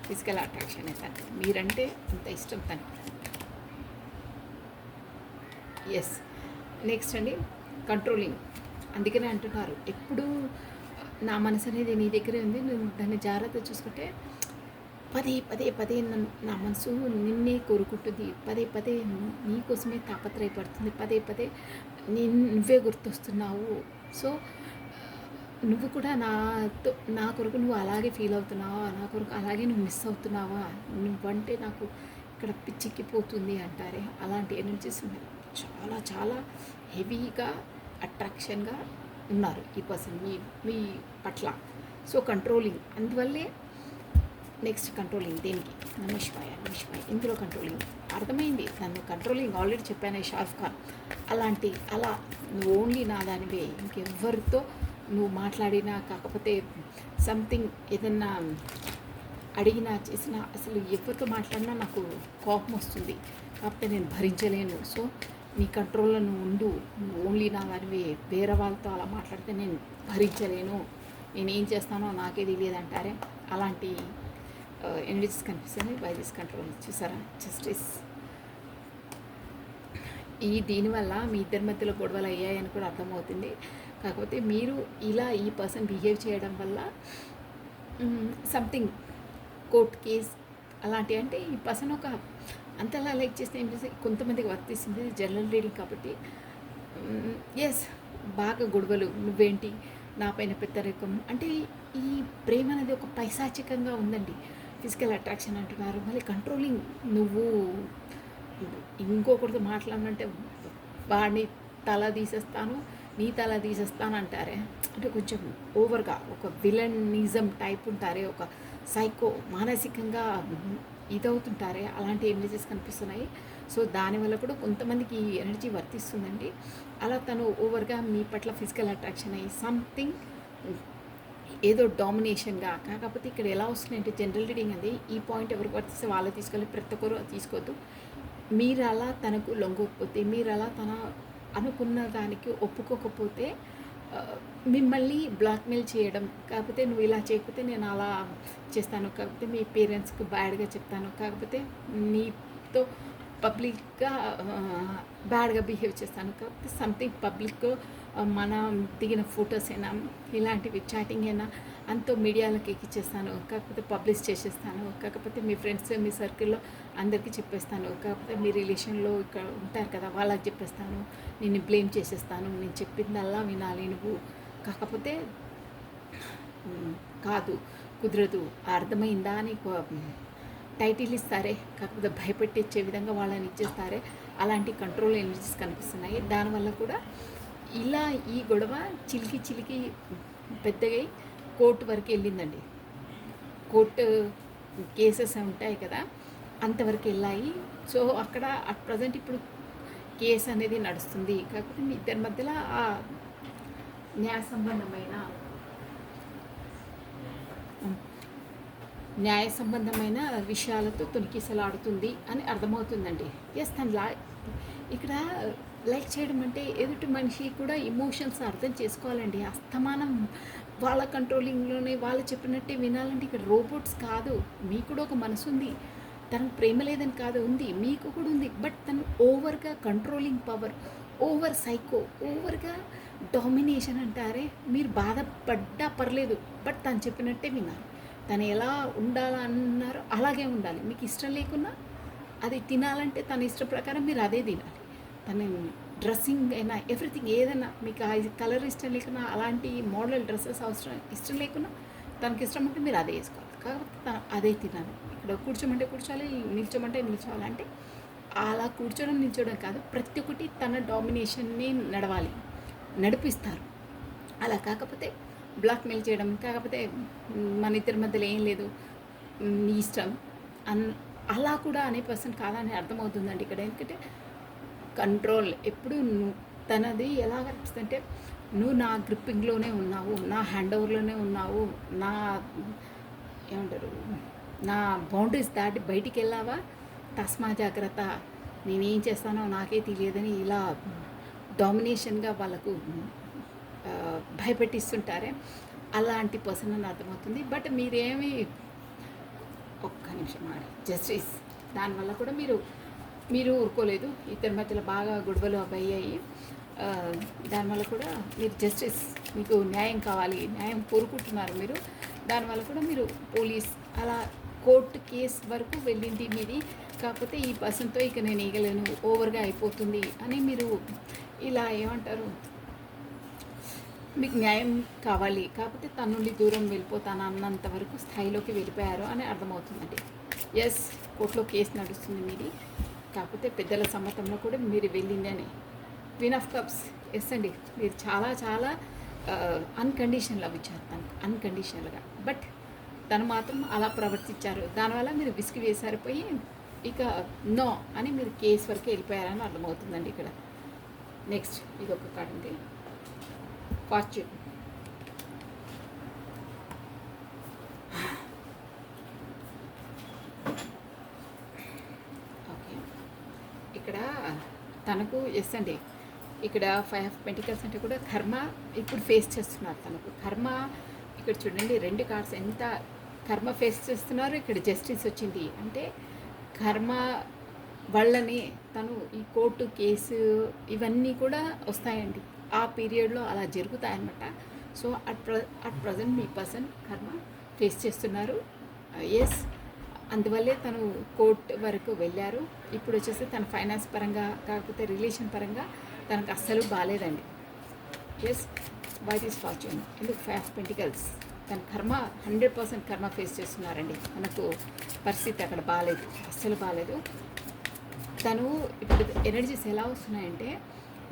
ఫిజికల్ అట్రాక్షన్. తనకు మీరంటే అంత ఇష్టం తనకు. ఎస్. నెక్స్ట్ అండి, కంట్రోలింగ్. అందుకనే అంటున్నారు ఎప్పుడు నా మనసు అనేది నీ దగ్గరే ఉంది, నేను దాన్ని జాగ్రత్త చూసుకుంటే పదే నా మనసు నిన్నే కోరుకుంటుంది, పదే నీకోసమే తాపత్రయపడుతుంది, పదే నువ్వే గుర్తొస్తున్నావు. సో నువ్వు కూడా నా కొరకు నువ్వు అలాగే ఫీల్ అవుతున్నావా, నా కొరకు అలాగే నువ్వు మిస్ అవుతున్నావా, నువ్వంటే నాకు ఇక్కడ పిచ్చెక్కిపోతుంది అంటారే, అలాంటి ఎనర్జీస్ ఉన్నాయి. చాలా చాలా హెవీగా అట్రాక్షన్గా ఉన్నారు ఈ పర్సన్ మీ పట్ల. So controlling. అందువల్లే నెక్స్ట్ కంట్రోలింగ్. దేనికి? నమశివాయ. ఇందులో కంట్రోలింగ్ అర్థమైంది. నన్ను కంట్రోలింగ్ ఆల్రెడీ చెప్పాను, షారుఖ్ ఖాన్. అలా నువ్వు ఓన్లీ నా దానివే, ఇంకెవ్వరితో నువ్వు మాట్లాడినా, కాకపోతే సంథింగ్ ఏదన్నా అడిగినా చేసినా, అసలు ఎవరితో మాట్లాడినా నాకు కోపం వస్తుంది, కాకపోతే నేను భరించలేను. సో నీ కంట్రోల్లో నువ్వు ఉండు, నువ్వు ఓన్లీ నా దానివే. వేరే వాళ్ళతో అలా మాట్లాడితే నేను భరించలేను, నేనేం చేస్తానో నాకే తెలియదు అంటారే, అలాంటి ఎనర్జీస్ కనిపిస్తుంది బై దిస్ కంట్రోల్. చూసారా, జస్టిస్. దీనివల్ల మీ ఇద్దరి మధ్యలో గొడవలు అయ్యాయని కూడా అర్థమవుతుంది. కాకపోతే మీరు ఇలా ఈ పర్సన్ బిహేవ్ చేయడం వల్ల సంథింగ్ కోర్ట్ కేస్ అలాంటివి, అంటే ఈ పర్సన్ ఒక అంతలా లైక్ చేస్తే ఏం చేస్తే కొంతమందికి వర్తిస్తుంది, జనరల్ రీడింగ్ కాబట్టి. ఎస్, బాగా గొడవలు, నువ్వేంటి నా పైన పెద్దరికం అంటే, ఈ ప్రేమ అనేది ఒక పైశాచికంగా ఉందండి. ఫిజికల్ అట్రాక్షన్ అంటున్నారు, మళ్ళీ కంట్రోలింగ్. నువ్వు ఇంకొకరితో మాట్లాడినంటే వాడిని తల తీసేస్తాను, నీ తల తీసేస్తాను అంటారే, అంటే కొంచెం ఓవర్గా ఒక విలనిజం టైప్ ఉంటారే, ఒక సైకో, మానసికంగా ఇదవుతుంటారే, అలాంటి ఎనర్జీస్ కనిపిస్తున్నాయి. సో దానివల్ల కూడా కొంతమందికి ఈ ఎనర్జీ వర్తిస్తుందండి. అలా తను ఓవర్గా మీ పట్ల ఫిజికల్ అట్రాక్షన్ అయ్యి సంథింగ్ ఏదో డామినేషన్గా. కాకపోతే ఇక్కడ ఎలా వస్తుందంటే జనరల్ రీడింగ్ అది, ఈ పాయింట్ ఎవరికి వర్తిస్తే వాళ్ళు తీసుకోవాలి, ప్రతి ఒక్కరు తీసుకోవద్దు. మీరు అలా తనకు లొంగకపోతే, మీరు అలా తన అనుకున్న దానికి ఒప్పుకోకపోతే మిమ్మల్ని బ్లాక్మెయిల్ చేయడం, కాకపోతే నువ్వు ఇలా చేయకపోతే నేను అలా చేస్తాను, కాకపోతే మీ పేరెంట్స్కి బ్యాడ్గా చెప్తాను, కాకపోతే నీతో పబ్లిక్గా బ్యాడ్గా బిహేవ్ చేస్తాను, కాకపోతే సంథింగ్ పబ్లిక్ మనం దిగిన ఫొటోస్ అయినా ఇలాంటివి చాటింగ్ అయినా అంతా మీడియాలోకి ఎక్కిచ్చేస్తాను, కాకపోతే పబ్లిష్ చేసేస్తాను, కాకపోతే మీ ఫ్రెండ్స్ మీ సర్కిల్లో అందరికీ చెప్పేస్తాను, కాకపోతే మీ రిలేషన్లో ఇక్కడ ఉంటారు కదా వాళ్ళకి చెప్పేస్తాను, నేను బ్లేమ్ చేసేస్తాను, నేను చెప్పిందల్లా వినాలి నువ్వు, కాకపోతే కాదు, కుదరదు, అర్థమైందా అని టైటిల్ ఇస్తారే, కాకపోతే భయపెట్టించే విధంగా వాళ్ళని ఇచ్చేస్తారే, అలాంటి కంట్రోల్ ఎనర్జీస్ కనిపిస్తున్నాయి. దానివల్ల కూడా ఇలా ఈ గొడవ చిలికి పెద్దగా కోర్టు వరకు వెళ్ళిందండి. కోర్టు కేసెస్ ఉంటాయి కదా, అంతవరకు వెళ్ళాయి. సో అక్కడ అట్ ప్రజెంట్ ఇప్పుడు కేసు అనేది నడుస్తుంది. కాకపోతే మీ ఇద్దరి మధ్యలో ఆ న్యాయ సంబంధమైన విషయాలతో తొలికిసలాడుతుంది అని అర్థమవుతుందండి. ఎస్, తను ఇక్కడ లైక్ చేయడం అంటే ఎదుటి మనిషి కూడా ఎమోషన్స్ అర్థం చేసుకోవాలండి. అస్తమానం వాళ్ళ కంట్రోలింగ్లోనే వాళ్ళు చెప్పినట్టే వినాలంటే ఇక్కడ రోబోట్స్ కాదు, మీకు కూడా ఒక మనసు ఉంది. తనకు ప్రేమ లేదని కాదు, ఉంది, మీకు కూడా ఉంది. బట్ తను ఓవర్గా కంట్రోలింగ్ పవర్, ఓవర్ సైకో, ఓవర్గా డామినేషన్ అంటారే. మీరు బాధపడ్డా పర్లేదు, బట్ తను చెప్పినట్టే వినాలి. తను ఎలా ఉండాలన్నారో అలాగే ఉండాలి. మీకు ఇష్టం లేకున్నా అది తినాలంటే తన ఇష్టం ప్రకారం మీరు అదే తినాలి. తన డ్రెస్సింగ్ అయినా ఎవ్రీథింగ్ ఏదైనా మీకు ఆ కలర్ ఇష్టం లేకున్నా, అలాంటి మోడల్ డ్రెస్సెస్ ఇష్టం లేకున్నా తనకి ఇష్టం ఉంటే మీరు అదే వేసుకోవాలి. కాకపోతే తను అదే తినాలి. ఇక్కడ కూర్చోమంటే కూర్చోవాలి, నిల్చోమంటే నిల్చోవాలి. అంటే అలా కూర్చోవడం నిల్చోవడం కాదు, ప్రతి ఒక్కటి తన డామినేషన్ని నడిపిస్తారు. అలా కాకపోతే బ్లాక్మెయిల్ చేయడం, కాకపోతే మన ఇద్దరి మధ్యలో ఏం లేదు, నీ ఇష్టం అలా కూడా అనే పర్సన్ కాదని అర్థమవుతుందండి ఇక్కడ. ఎందుకంటే కంట్రోల్ ఎప్పుడు తనది ఎలా కనిపిస్తుందంటే, నువ్వు నా గ్రిప్పింగ్లోనే ఉన్నావు, నా హ్యాండ్ ఓవర్లోనే ఉన్నావు, నా ఏమంటారు, నా బౌండరీస్ దాటి బయటికి వెళ్ళావా, తస్మా జాగ్రత్త, నేనేం చేస్తానో నాకే తెలియదని ఇలా డామినేషన్గా వాళ్ళకు భయపెట్టిస్తుంటారే, అలాంటి పర్సన్ అని అర్థమవుతుంది. బట్ మీరేమి ఒక్క నిమిషం జస్టిస్ దానివల్ల కూడా మీరు ఊరుకోలేదు. ఇద్దరి మధ్యలో బాగా గొడవలు అయ్యాయి. దానివల్ల కూడా మీరు జస్టిస్, మీకు న్యాయం కావాలి, న్యాయం కోరుకుంటున్నారు మీరు. దానివల్ల కూడా మీరు పోలీస్ అలా కోర్టు కేసు వరకు వెళ్ళింది మీది. కాకపోతే ఈ పర్సన్తో ఇక నేను వేయగలను, ఓవర్గా అయిపోతుంది అని మీరు ఇలా ఏమంటారు, మీకు న్యాయం కావాలి, కాకపోతే తన నుండి దూరం వెళ్ళిపోతాను అన్నంత వరకు స్థాయిలోకి వెళ్ళిపోయారు అని అర్థమవుతుందండి. ఎస్, కోర్టులో కేసు నడుస్తుంది మీది. కాకపోతే పెద్దల సమ్మతంలో కూడా మీరు వెళ్ళిందని. క్వీన్ ఆఫ్ కప్స్, ఎస్ అండి, మీరు చాలా చాలా అన్కండిషనల్ లవ్ ఇచ్చారు తనకు, అన్కండిషనల్గా. బట్ తను మాత్రం అలా ప్రవర్తించారు. దానివల్ల మీరు విసిగి వేసారిపోయి ఇక నో అని మీరు కేసు వరకు వెళ్ళిపోయారని అర్థమవుతుందండి ఇక్కడ. నెక్స్ట్ ఇది ఒక కార్డు ఉంది, ఫార్చ్యూన్. ఓకే, ఇక్కడ తనకు ఎస్ అండి, ఇక్కడ 5 ఆఫ్ పెంటికల్స్ అంటే కూడా కర్మ ఇప్పుడు ఫేస్ చేస్తున్నారు తనకు. కర్మ ఇక్కడ చూడండి, 2 కార్డ్స్ ఎంత కర్మ ఫేస్ చేస్తున్నారు. ఇక్కడ జస్టిస్ వచ్చింది అంటే కర్మ వాళ్ళని తను ఈ కోర్టు కేసు ఇవన్నీ కూడా వస్తాయండి. ఆ పీరియడ్లో అలా జరుగుతాయన్నమాట. సో అట్ ప్రజెంట్ మీ పర్సన్ కర్మ ఫేస్ చేస్తున్నారు. ఎస్, అందువల్లే తను కోర్ట్ వరకు వెళ్ళారు. ఇప్పుడు వచ్చేసి తన ఫైనాన్స్ పరంగా కాకపోతే రిలేషన్ పరంగా తనకు అస్సలు బాగాలేదండి. ఎస్, వాట్ ఈస్ ఫార్చ్యూన్, ఎందుకు 5 ఆఫ్ పెంటికల్స్. తన కర్మ 100% కర్మ ఫేస్ చేస్తున్నారండి. మనకు పరిస్థితి అక్కడ బాగాలేదు, అస్సలు బాగాలేదు. తను ఇప్పుడు ఎనర్జీస్ ఎలా వస్తున్నాయంటే,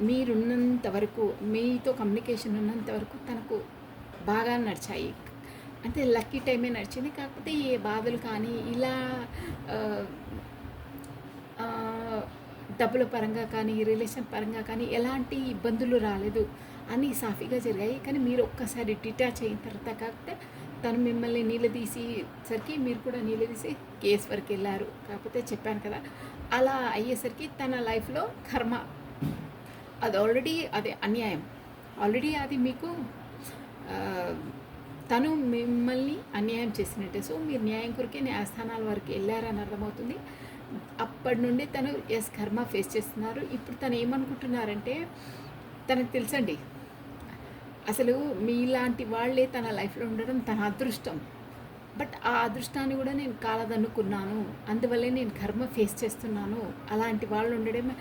మీరున్నంత వరకు, మీతో కమ్యూనికేషన్ ఉన్నంత వరకు తనకు బాగా నడిచాయి. అంటే లక్కీ టైమే నడిచింది. కాకపోతే ఏ బాధలు కానీ ఇలా డబ్బుల పరంగా కానీ రిలేషన్ పరంగా కానీ ఎలాంటి ఇబ్బందులు రాలేదు, అన్నీ సాఫీగా జరిగాయి. కానీ మీరు ఒక్కసారి డిటాచ్ అయిన తర్వాత కాకపోతే తను మిమ్మల్ని నిలదీసేసరికి మీరు కూడా నిలదీసి కేసు వరకు వెళ్ళారు. కాకపోతే చెప్పాను కదా, అలా అయ్యేసరికి తన లైఫ్లో కర్మ అది ఆల్రెడీ, అది అన్యాయం ఆల్రెడీ, అది మీకు తను మిమ్మల్ని అన్యాయం చేసినట్టే. సో మీరు న్యాయం కొరకే న్యాయస్థానాల వరకు వెళ్ళారని అర్థమవుతుంది. అప్పటి నుండి తను ఎస్ కర్మ ఫేస్ చేస్తున్నారు. ఇప్పుడు తను ఏమనుకుంటున్నారంటే, తనకు తెలుసండి అసలు మీలాంటి వాళ్ళే తన లైఫ్లో ఉండడం తన అదృష్టం. బట్ ఆ అదృష్టాన్ని కూడా నేను కాలదనుకున్నాను, అందువల్లే నేను కర్మ ఫేస్ చేస్తున్నాను. అలాంటి వాళ్ళు ఉండడమే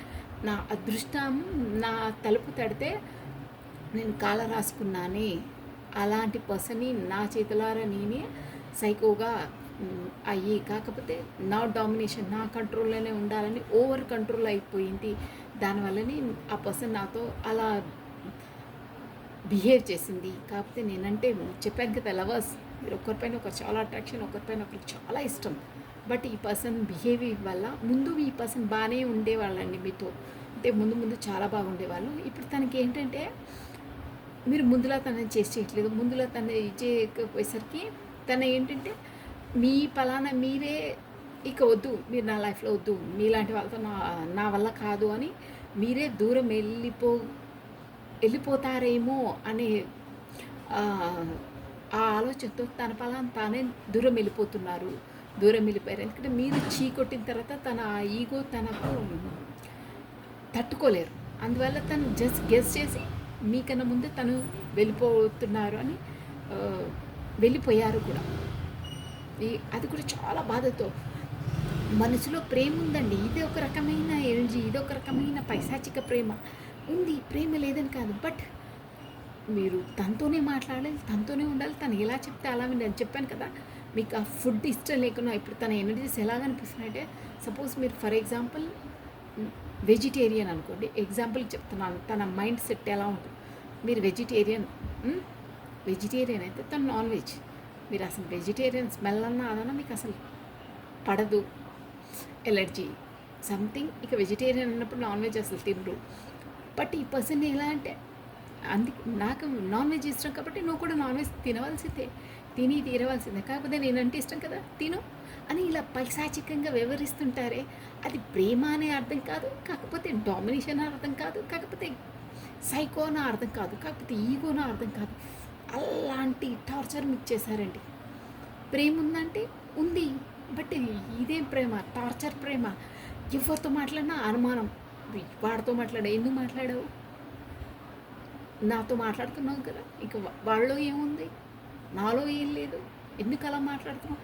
నా అదృష్టం. నా తలుపు తడితే నేను కాల రాసుకున్నానే. అలాంటి పర్సన్ని నా చేతులారా నేనే సైకోగా అయ్యి, కాకపోతే నా డామినేషన్ నా కంట్రోల్లోనే ఉండాలని ఓవర్ కంట్రోల్ అయిపోయింది. దానివల్లనే ఆ పర్సన్ నాతో అలా బిహేవ్ చేసింది. కాకపోతే నేనంటే చెప్పాను కదా, లవర్స్, మీరు ఒకరిపైన ఒకరు చాలా అట్రాక్షన్, ఒకరిపైన ఒకరికి చాలా ఇష్టం. బట్ ఈ పర్సన్ బిహేవియర్ వల్ల ముందు ఈ పర్సన్ బాగానే ఉండేవాళ్ళండి మీతో, అంటే ముందు చాలా బాగుండేవాళ్ళు. ఇప్పుడు తనకి ఏంటంటే మీరు ముందులా తనని చేయట్లేదు, ముందులా తన చేయకపోయేసరికి తన ఏంటంటే మీ పలానా మీరే ఇక వద్దు, మీరు నా లైఫ్లో వద్దు, మీలాంటి వాళ్ళతో నా వల్ల కాదు అని మీరే దూరం వెళ్ళిపోతారేమో అనే ఆ ఆలోచనతో తన పలానా తానే దూరం వెళ్ళిపోతున్నారు. దూరం వెళ్ళిపోయారు. ఎందుకంటే మీరు కొట్టిన తర్వాత తన ఈగో తనకు తట్టుకోలేరు. అందువల్ల తను జస్ట్ గెస్ చేసి మీకన్నా ముందే తను వెళ్ళిపోతున్నారు అని వెళ్ళిపోయారు కూడా. అది కూడా చాలా బాధతో. మనసులో ప్రేమ ఉందండి, ఇది ఒక రకమైన ఎనర్జీ, ఇది ఒక రకమైన పైశాచిక ప్రేమ ఉంది. ప్రేమ లేదని కాదు, బట్ మీరు తనతోనే మాట్లాడాలి, తనతోనే ఉండాలి, తను ఎలా చెప్తే అలా నేను చెప్పాను కదా. మీకు ఆ ఫుడ్ ఇష్టం లేకున్నా ఇప్పుడు తన ఎనర్జీస్ ఎలా కనిపిస్తున్నాయంటే, సపోజ్ మీరు ఫర్ ఎగ్జాంపుల్ వెజిటేరియన్ అనుకోండి, ఎగ్జాంపుల్కి చెప్తున్నాను, తన మైండ్ సెట్ ఎలా ఉంటుంది. మీరు వెజిటేరియన్ అయితే తను నాన్ వెజ్. మీరు అసలు వెజిటేరియన్ స్మెల్ అన్నా అదన్నా మీకు అసలు పడదు, ఎలర్జీ సంథింగ్. ఇక వెజిటేరియన్ అన్నప్పుడు నాన్ వెజ్ అసలు తినరు. బట్ ఈ పర్సన్ ఎలా అంటే, నాకు నాన్ వెజ్ ఇష్టం కాబట్టి నువ్వు కూడా నాన్ వెజ్ తినవలసిందే, తిని తీరవలసిందే, కాకపోతే నేనంటే ఇష్టం కదా తిను అని ఇలా పైశాచికంగా వివరిస్తుంటారే. అది ప్రేమ అనే అర్థం కాదు, కాకపోతే డామినేషన్ అర్థం కాదు, కాకపోతే సైకోనా అర్థం కాదు, కాకపోతే ఈగోనా అర్థం కాదు. అలాంటి టార్చర్ మీకు చేశారండి. ప్రేమ ఉందంటే ఉంది, బట్ ఇదేం ప్రేమ? టార్చర్ ప్రేమ. ఎవరితో మాట్లాడినా అనుమానం. వాడితో ఎందుకు మాట్లాడావు? నాతో మాట్లాడుతున్నావు కదా, ఇక వాళ్ళలో ఏముంది, నాలో ఏం లేదు, ఎందుకు అలా మాట్లాడుతున్నావు?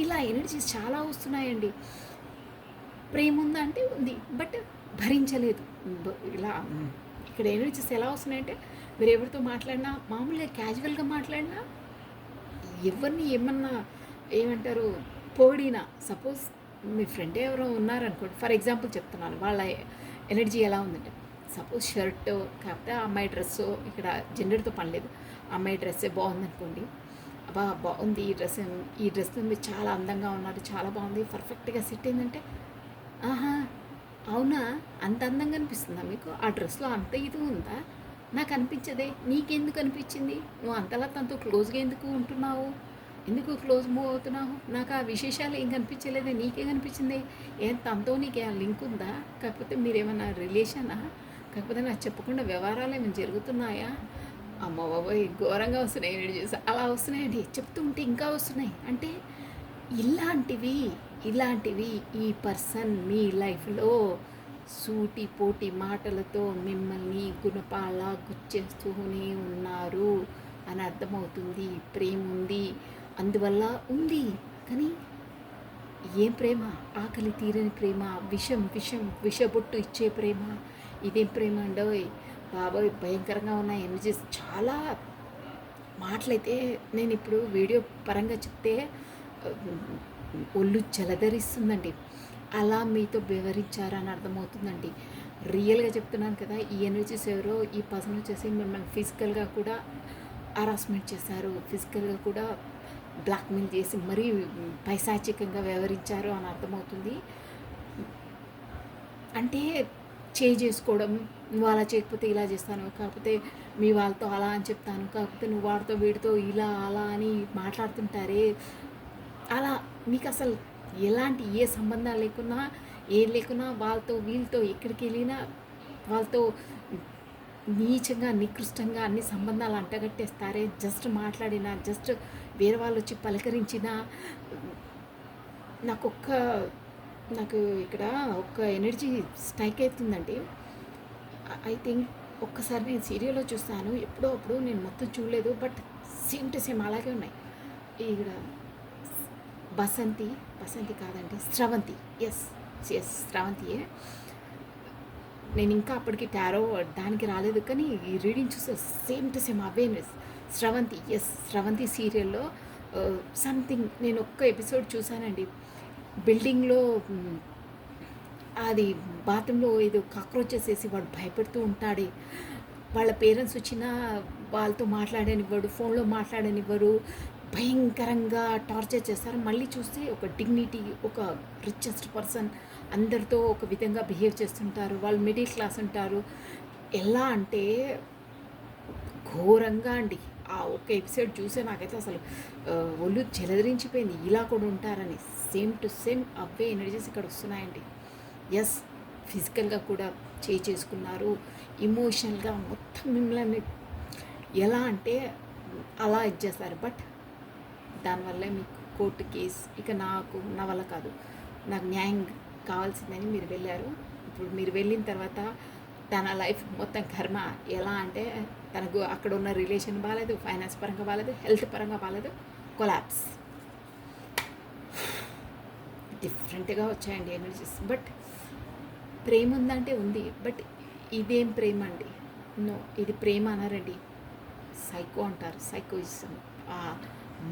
ఇలా ఎనర్జీస్ చాలా వస్తున్నాయండి. ప్రేమ ఉందా అంటే ఉంది, బట్ భరించలేదు. ఇలా ఇక్కడ ఎనర్జీస్ ఎలా వస్తున్నాయంటే, మీరు ఎవరితో మాట్లాడినా, మామూలుగా క్యాజువల్గా మాట్లాడినా, ఎవరిని ఏమన్నా ఏమంటారు పొగిడినా, సపోజ్ మీ ఫ్రెండ్ ఎవరో ఉన్నారనుకోండి, ఫర్ ఎగ్జాంపుల్ చెప్తున్నాను, వాళ్ళ ఎనర్జీ ఎలా ఉందంటే, సపోజ్ షర్ట్ కాకపోతే అమ్మాయి డ్రెస్సు, ఇక్కడ జెండర్తో పని లేదు, అమ్మాయి డ్రెస్సే బాగుందనుకోండి, అబ్బా బాగుంది ఈ డ్రెస్ మీరు చాలా అందంగా ఉన్నారు, చాలా బాగుంది, పర్ఫెక్ట్గా సెట్ అయిందంటే, ఆహా అవునా, అంత అందంగా అనిపిస్తుందా మీకు? ఆ డ్రెస్లో అంత ఇది ఉందా? నాకు అనిపించదే, నీకెందుకు అనిపించింది? నువ్వు అంతలా తనతో క్లోజ్గా ఎందుకు ఉంటున్నావు, ఎందుకు క్లోజ్ మూవ్ అవుతున్నావు? నాకు ఆ విశేషాలు ఏం కనిపించలేదే, నీకే కనిపించింది. ఏం తనతో నీకు ఏమైనా లింక్ ఉందా? కాకపోతే మీరేమన్నా రిలేషనా? కాకపోతే నాకు చెప్పకుండా వ్యవహారాలు ఏమైనా జరుగుతున్నాయా? అమ్మ బాబోయ్, ఘోరంగా వస్తున్నాయి ఎనర్జీస్. అలా వస్తున్నాయండి, చెప్తూ ఉంటే ఇంకా వస్తున్నాయి. అంటే ఇలాంటివి ఈ పర్సన్ మీ లైఫ్లో సూటిపోటి మాటలతో మిమ్మల్ని గుణపాల గుచ్చేస్తూనే ఉన్నారు అని అర్థమవుతుంది. ప్రేమ ఉంది, అందువల్ల ఉంది, కానీ ఏం ప్రేమ? ఆకలి తీరని ప్రేమ, విషబొట్టు ఇచ్చే ప్రేమ. ఇదేం ప్రేమ అండోయ్ బాబోయ్, భయంకరంగా ఉన్నాయి ఎనర్జీస్. చాలా మాటలైతే నేను ఇప్పుడు వీడియో పరంగా చెప్తే ఒళ్ళు జలధరిస్తుందండి. అలా మీతో వివరించారని అర్థమవుతుందండి. రియల్గా చెప్తున్నాను కదా, ఈ ఎనర్జీస్ ఎవరో ఈ పర్సన్ వచ్చేసి మిమ్మల్ని ఫిజికల్గా కూడా హరాస్మెంట్ చేశారు, ఫిజికల్గా కూడా బ్లాక్మెయిల్ చేసి మరీ పైశాచికంగా వ్యవహరించారు అని అర్థమవుతుంది. అంటే చేసుకోవడం, నువ్వు అలా చేయకపోతే ఇలా చేస్తాను, కాకపోతే మీ వాళ్ళతో అలా అని చెప్తాను, కాకపోతే నువ్వు వాడితో వీడితో ఇలా అలా అని మాట్లాడుతుంటారే, అలా మీకు అసలు ఎలాంటి ఏ సంబంధాలు లేకున్నా ఏం లేకున్నా వాళ్ళతో వీళ్ళతో ఎక్కడికి వెళ్ళినా వాళ్ళతో నీచంగా నికృష్టంగా అన్ని సంబంధాలు అంటగట్టేస్తారే. జస్ట్ మాట్లాడినా, జస్ట్ వేరే వాళ్ళు వచ్చి పలకరించినా, నాకు ఇక్కడ ఒక ఎనర్జీ స్ట్రైక్ అవుతుందండి. ఐ థింక్ ఒక్కసారి నేను సీరియల్లో చూస్తాను, ఎప్పుడో అప్పుడు, నేను మొత్తం చూడలేదు, బట్ సేమ్ టు సేమ్ అలాగే ఉన్నాయి. ఇక్కడ బసంతి కాదండి, స్రవంతి. ఎస్ స్రవంతియే. నేను ఇంకా అప్పటికి టారో దానికి రాలేదు, కానీ ఈ రీడింగ్ చూస్తే సేమ్ టు సేమ్ అవేర్నెస్. స్రవంతి సీరియల్లో సంథింగ్ నేను ఒక్క ఎపిసోడ్ చూశానండి. బిల్డింగ్లో అది బాత్రూంలో ఏదో కాక్రోచెస్ వేసి వాడు భయపెడుతూ ఉంటాడే, వాళ్ళ పేరెంట్స్ వచ్చినా వాళ్ళతో మాట్లాడనివ్వడు, ఫోన్లో మాట్లాడనివ్వరు, భయంకరంగా టార్చర్ చేస్తారు. మళ్ళీ చూస్తే ఒక డిగ్నిటీ, ఒక రిచెస్ట్ పర్సన్, అందరితో ఒక విధంగా బిహేవ్ చేస్తుంటారు. వాళ్ళు మిడిల్ క్లాస్ ఉంటారు. ఎలా అంటే ఘోరంగా అండి. ఆ ఒక్క ఎపిసోడ్ చూసే నాకైతే అసలు ఒళ్ళు చెలదరించిపోయింది. ఇలా కూడా ఉంటారని. సేమ్ టు సేమ్ అవే ఎనర్జీస్ ఇక్కడ వస్తున్నాయండి. ఫిజికల్గా కూడా చేసుకున్నారు, ఇమోషనల్గా మొత్తం మిమ్మల్ని ఎలా అంటే అలా ఇచ్చేస్తారు. బట్ దానివల్లే మీకు కోర్టు కేస్, ఇక నాకు నా వల్ల కాదు, నాకు న్యాయం కావాల్సిందని మీరు వెళ్ళారు. ఇప్పుడు మీరు వెళ్ళిన తర్వాత తన లైఫ్ మొత్తం కర్మ ఎలా అంటే, తనకు అక్కడ ఉన్న రిలేషన్ బాగాలేదు, ఫైనాన్స్ పరంగా బాగాలేదు, హెల్త్ పరంగా బాగాలేదు, కొలాప్స్. డిఫరెంట్గా వచ్చాయండి ఎనర్జీస్. బట్ ప్రేమ ఉందంటే ఉంది, బట్ ఇదేం ప్రేమ అండి? నో, ఇది ప్రేమ అనరండి, సైకో అంటారు, సైకోయిజం.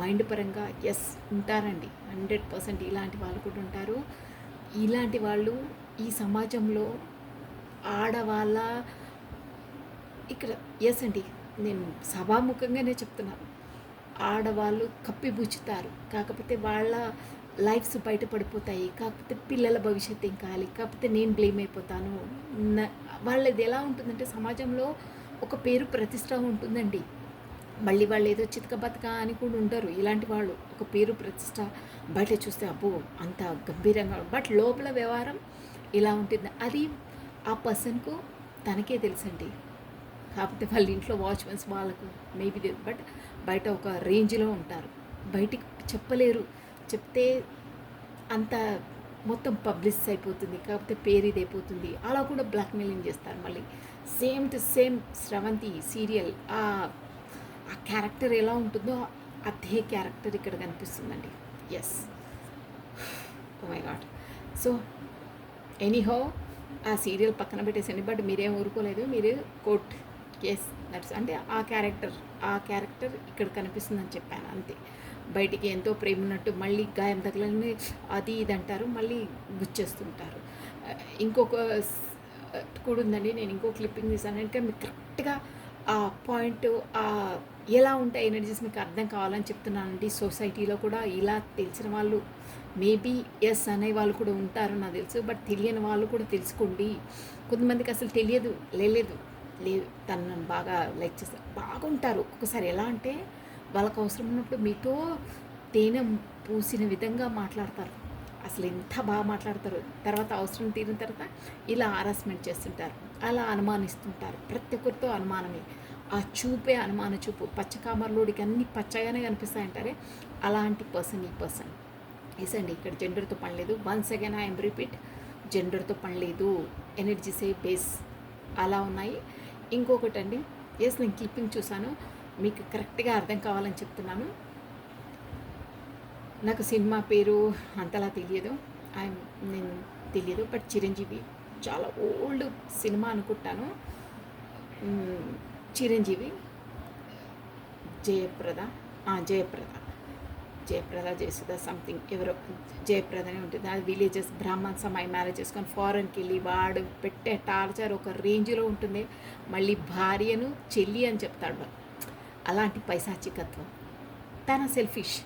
మైండ్ పరంగా ఎస్ ఉంటారండి, 100% ఇలాంటి వాళ్ళు కూడా ఉంటారు. ఇలాంటి వాళ్ళు ఈ సమాజంలో ఆడవాళ్ళ ఇక్కడ ఎస్ అండి, నేను సభాముఖంగానే చెప్తున్నాను, ఆడవాళ్ళు కప్పిపుచ్చుతారు, కాకపోతే వాళ్ళ లైఫ్స్ బయటపడిపోతాయి, కాకపోతే పిల్లల భవిష్యత్తు ఏం కావాలి, కాకపోతే నేను బ్లేమ్ అయిపోతాను. వాళ్ళది ఎలా ఉంటుందంటే సమాజంలో ఒక పేరు ప్రతిష్ట ఉంటుందండి. మళ్ళీ వాళ్ళు ఏదో చితక బతక అని కూడా ఉంటారు. ఇలాంటి వాళ్ళు ఒక పేరు ప్రతిష్ట బయట చూస్తే అబ్బో అంత గంభీరంగా, బట్ లోపల వ్యవహారం ఇలా ఉంటుంది. అది ఆ పర్సన్కు తనకే తెలుసండి. కాకపోతే వాళ్ళ ఇంట్లో వాచ్మెన్స్ వాళ్ళకు మేబీ, బట్ బయట ఒక రేంజ్లో ఉంటారు, బయటికి చెప్పలేరు. చెప్తే అంత మొత్తం పబ్లిసిటీ అయిపోతుంది, కాకపోతే పేరు ఇది అయిపోతుంది. అలా కూడా బ్లాక్మెయిలింగ్ చేస్తారు. మళ్ళీ same to same Sravanthi serial ఆ క్యారెక్టర్ ఎలా ఉంటుందో అదే క్యారెక్టర్ ఇక్కడ కనిపిస్తుందండి. Yes, oh my god. So anyhow ఆ సీరియల్ పక్కన పెట్టేసండి, బట్ మీరేం ఊరుకోలేదు, మీరు కోర్ట్ కేస్ నట్స్ అంటే ఆ క్యారెక్టర్ ఇక్కడ కనిపిస్తుందని చెప్పాను అంతే. బయటికి ఎంతో ప్రేమ ఉన్నట్టు మళ్ళీ గాయం తగలని అది ఇది అంటారు, మళ్ళీ గుచ్చేస్తుంటారు. ఇంకొక కూడా ఉందండి, నేను ఇంకో క్లిప్పింగ్ తీసాను. అంటే మీకు కరెక్ట్గా ఆ పాయింట్ ఎలా ఉంటాయి ఎనర్జీస్ మీకు అర్థం కావాలని చెప్తున్నానండి. సొసైటీలో కూడా ఇలా తెలిసిన వాళ్ళు మేబీ ఎస్ అనే వాళ్ళు కూడా ఉంటారు నాకు తెలుసు, బట్ తెలియని వాళ్ళు కూడా తెలుసుకోండి. కొంతమందికి అసలు తెలియదు, లేదు తను నన్ను బాగా లైక్ చేస్తారు, బాగుంటారు. ఒక్కొక్కసారి ఎలా అంటే వాళ్ళకు అవసరం ఉన్నప్పుడు మీతో తేనె పూసిన విధంగా మాట్లాడతారు, అసలు ఎంత బాగా మాట్లాడతారు. తర్వాత అవసరం తీరిన తర్వాత ఇలా హారాస్మెంట్ చేస్తుంటారు, అలా అనుమానిస్తుంటారు. ప్రతి ఒక్కరితో అనుమానమే, ఆ చూపే అనుమాన చూపు. పచ్చకామర్లోడికి అన్ని పచ్చగానే కనిపిస్తాయంటారే, అలాంటి పర్సన్ ఈ పర్సన్. ఎస్ అండి, ఇక్కడ జెండర్తో పని లేదు. వన్స్ అగైన్ ఐఎమ్ రిపీట్, జెండర్తో పని లేదు, ఎనర్జీసే బేస్ అలా ఉన్నాయి. ఇంకొకటి అండి, ఎస్ నేను క్లిప్పింగ్ చూసాను, మీకు కరెక్ట్గా అర్థం కావాలని చెప్తున్నాను. నాకు సినిమా పేరు అంతలా తెలియదు, నేను తెలియదు, బట్ చిరంజీవి చాలా ఓల్డ్ సినిమా అనుకుంటాను. చిరంజీవి జయప్రద జయసుధ సంథింగ్ ఎవరో జయప్రదనే ఉంటుంది. అది విలేజెస్ బ్రాహ్మణ్స్ అమ్మాయి మ్యారేజ్ చేసుకొని ఫారెన్కి వెళ్ళి వాడు పెట్టే టార్చర్ ఒక రేంజ్లో ఉంటుంది. మళ్ళీ భార్యను చెల్లి అని చెప్తాడు, అలాంటి పైశాచికత్వం. తన సెల్ఫిష్.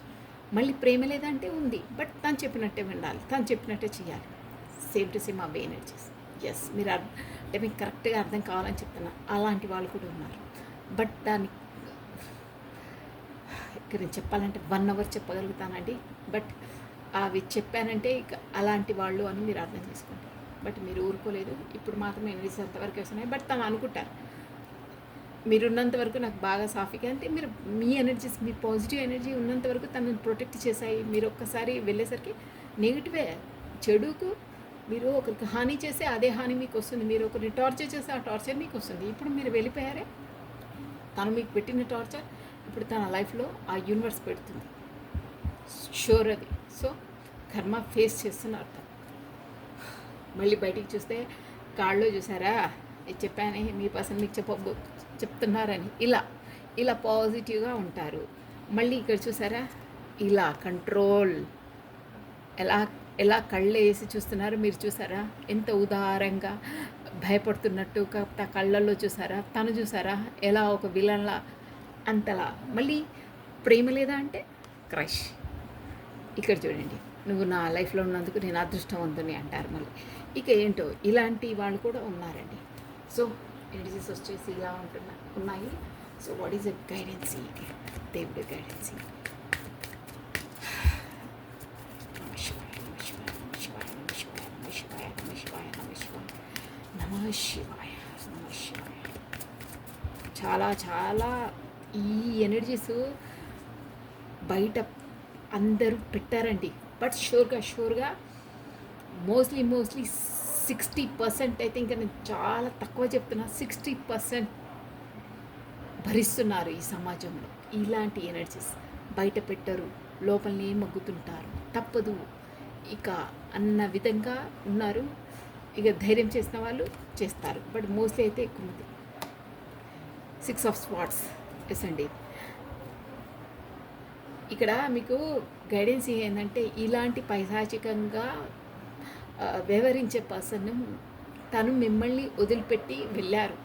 మళ్ళీ ప్రేమ లేదంటే ఉంది, బట్ తను చెప్పినట్టే వినాలి, తను చెప్పినట్టే చేయాలి. సేమ్ టు సేమ్ అవే ఎనర్జీస్. ఎస్, మీరు అంటే మీకు కరెక్ట్గా అర్థం కావాలని చెప్తున్నా. అలాంటి వాళ్ళు కూడా ఉన్నారు, బట్ దాన్ని ఇక్కడ నేను చెప్పాలంటే 1 hour చెప్పగలుగుతానండి, బట్ అవి చెప్పానంటే ఇక అలాంటి వాళ్ళు అని మీరు అర్థం చేసుకోండి. బట్ మీరు ఊరుకోలేదు, ఇప్పుడు మాత్రం ఎనర్జీస్ అంతవరకు వస్తున్నాయి. బట్ తను అనుకుంటారు మీరున్నంత వరకు నాకు బాగా సాఫీగా, అంటే మీరు మీ ఎనర్జీస్, మీ పాజిటివ్ ఎనర్జీ ఉన్నంత వరకు తనని ప్రొటెక్ట్ చేశాయి. మీరు ఒక్కసారి వెళ్ళేసరికి నెగిటివే, చెడుకు మీరు ఒకరికి హాని చేస్తే అదే హాని మీకు వస్తుంది, మీరు ఒకరిని టార్చర్ చేస్తే ఆ టార్చర్ మీకు వస్తుంది. ఇప్పుడు మీరు వెళ్ళిపోయారే, తను మీకు పెట్టిన టార్చర్ ఇప్పుడు తన లైఫ్లో ఆ యూనివర్స్ పెడుతుంది, షూర్ అది. సో కర్మ ఫేస్ చేస్తున్నారు తను. మళ్ళీ బయటికి చూస్తే కాళ్ళలో చూసారా, ఇది చెప్పానే మీ పర్సన్ మీకు చెప్తున్నారని, ఇలా పాజిటివ్గా ఉంటారు. మళ్ళీ ఇక్కడ చూసారా, ఇలా కంట్రోల్, ఎలా కళ్ళు వేసి చూస్తున్నారు మీరు చూసారా, ఎంత ఉదారంగా భయపడుతున్నట్టు. కాకపోతే ఆ కళ్ళల్లో చూసారా, తను చూసారా ఎలా ఒక విలన్లా, అంతలా. మళ్ళీ ప్రేమ లేదా అంటే క్రష్. ఇక్కడ చూడండి, నువ్వు నా లైఫ్లో ఉన్నందుకు నేను అదృష్టవంతుని అంటారు మళ్ళీ. ఇక ఏంటో ఇలాంటి వాళ్ళు కూడా ఉన్నారండి. సో ఎనర్జీస్ వచ్చేసి ఇలా ఉన్నాయి. సో వాట్ ఈజ్ ఎ గైడెన్సీ, దేవుడి గైడెన్సీ. నమః శివాయ. చాలా చాలా ఈ ఎనర్జీస్ బయట అందరూ పెట్టారండి. బట్ షూర్‌గా మోస్ట్‌లీ 60% అయితే ఇంక నేను చాలా తక్కువ చెప్తున్నా. 60% భరిస్తున్నారు ఈ సమాజంలో. ఇలాంటి ఎనర్జీస్ బయట పెట్టరు. లోపలనే మగ్గుతుంటారు. తప్పదు ఇక అన్న విధంగా ఉన్నారు. ఇక ధైర్యం చేసిన వాళ్ళు చేస్తారు. బట్ మోస్ట్‌లీ అయితే ఎక్కువ మంది 6 ఆఫ్ స్వార్డ్స్ ఎస్ అండి. ఇక్కడ మీకు గైడెన్స్ ఏంటంటే ఇలాంటి పైశాచికంగా వ్యవహరించే పర్సన్ తను మిమ్మల్ని వదిలిపెట్టి వెళ్ళారు.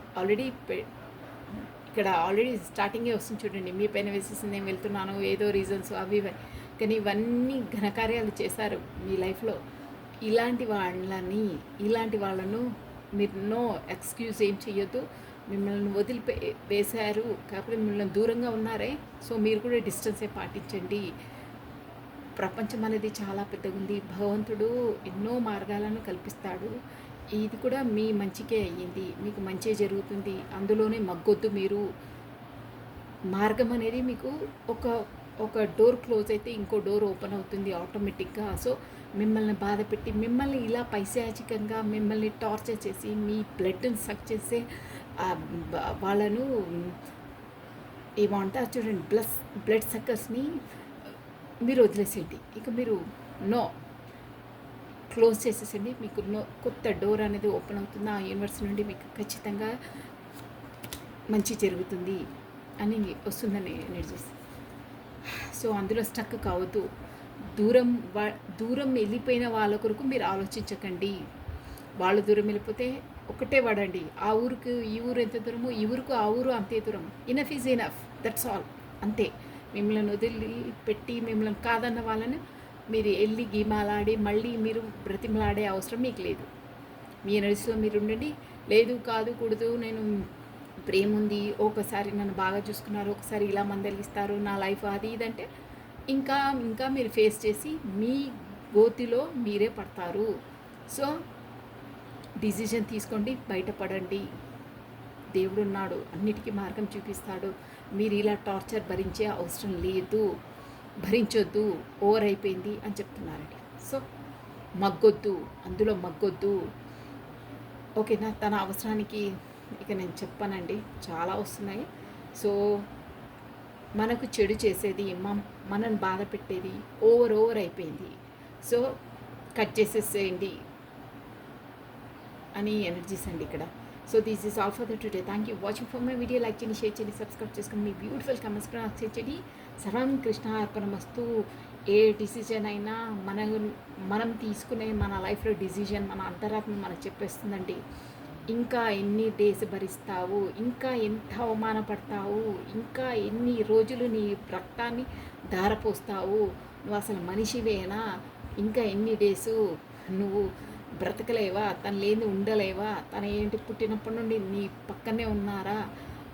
ఇక్కడ ఆల్రెడీ స్టార్టింగే వస్తుంది చూడండి. మీ పైన వేసేసి నేను వెళ్తున్నాను, ఏదో రీజన్స్ అవి ఇవి. కానీ ఇవన్నీ ఘనకార్యాలు చేశారు మీ లైఫ్లో. ఇలాంటి వాళ్ళను మీరు నో ఎక్స్క్యూజ్ ఏం చెయ్యొద్దు. మిమ్మల్ని వేశారు కాకపోతే మిమ్మల్ని దూరంగా ఉన్నారే, సో మీరు కూడా డిస్టెన్సే పాటించండి. ప్రపంచం అనేది చాలా పెద్దగా ఉంది. భగవంతుడు ఎన్నో మార్గాలను కల్పిస్తాడు. ఇది కూడా మీ మంచికే అయ్యింది. మీకు మంచే జరుగుతుంది. అందులోనే మగ్గొద్దు మీరు. మార్గం అనేది మీకు ఒక డోర్ క్లోజ్ అయితే ఇంకో డోర్ ఓపెన్ అవుతుంది ఆటోమేటిక్గా. సో మిమ్మల్ని బాధపెట్టి, మిమ్మల్ని ఇలా పైశాచికంగా మిమ్మల్ని టార్చర్ చేసి, మీ బ్లడ్ని సక్ చేసే వాళ్ళను ఏమంటారు చూడండి, బ్లడ్ సక్కర్స్ని మీరు వదిలేసేయండి. ఇక మీరు క్లోజ్ చేసేసండి. మీకు కొత్త డోర్ అనేది ఓపెన్ అవుతుంది. ఆ యూనివర్స్ నుండి మీకు ఖచ్చితంగా మంచి జరుగుతుంది అని వస్తుందని ఎనర్జీస్. సో అందులో స్టక్ కావద్దు. దూరం వెళ్ళిపోయిన వాళ్ళ కొరకు మీరు ఆలోచించకండి. వాళ్ళు దూరం వెళ్ళిపోతే ఒకటే వాడండి. ఆ ఊరికి ఈ ఊరు ఎంత దూరమో ఈ ఊరుకు ఆ ఊరు అంతే దూరం. Enough is enough, that's all. అంతే. మిమ్మల్ని వదిలిపెట్టి మిమ్మల్ని కాదన్న వాళ్ళని మీరు వెళ్ళి గీమాలాడి మళ్ళీ మీరు బ్రతిమలాడే అవసరం మీకు లేదు. మీ ఎనర్జీలో మీరు ఉండండి. లేదు కాదు కూడదు, నేను ప్రేమ ఉంది, ఒకసారి నన్ను బాగా చూసుకున్నారు, ఒకసారి ఇలా మందలిస్తారు, నా లైఫ్ అది ఇదంటే ఇంకా మీరు ఫేస్ చేసి మీ గోతిలో మీరే పడతారు. సో డిసిజన్ తీసుకోండి, బయటపడండి. దేవుడు ఉన్నాడు, అన్నిటికీ మార్గం చూపిస్తాడు. మీరు ఇలా టార్చర్ భరించే అవసరం లేదు, భరించొద్దు, ఓవర్ అయిపోయింది అని చెప్తున్నారండి. సో మగ్గొద్దు, అందులో మగ్గొద్దు. ఓకేనా? తన అవసరానికి ఇక నేను చెప్పానండి, చాలా వస్తున్నాయి. సో మనకు చెడు చేసేది, మనని బాధ పెట్టేది ఓవర్ అయిపోయింది. సో కట్ చేసేసేయండి అని ఎనర్జీస్ అండి ఇక్కడ. So this is all for the today. Thank you watching for my video. Like చేయండి, షేర్ చేయండి, సబ్స్క్రైబ్ చేసుకుని మీ బ్యూటిఫుల్ కమెంట్స్ కూడా నాకు షేర్ చేయండి. సర్వం కృష్ణ అర్పణమస్తు. ఏ డిసిజన్ అయినా మనం తీసుకునే మన లైఫ్లో డిసిజన్ మన అంతరాత్మ మనకు చెప్పేస్తుందండి. ఇంకా ఎన్ని డేస్ భరిస్తావు, ఇంకా ఎంత అవమానపడతావు, ఇంకా ఎన్ని రోజులు నీ రక్తాన్ని ధారపోస్తావు, నువ్వు అసలు మనిషివేనా, ఇంకా ఎన్ని డేసు నువ్వు బ్రతకలేవా, తను లేని ఉండలేవా, తన ఏంటి పుట్టినప్పటి నుండి నీ పక్కనే ఉన్నారా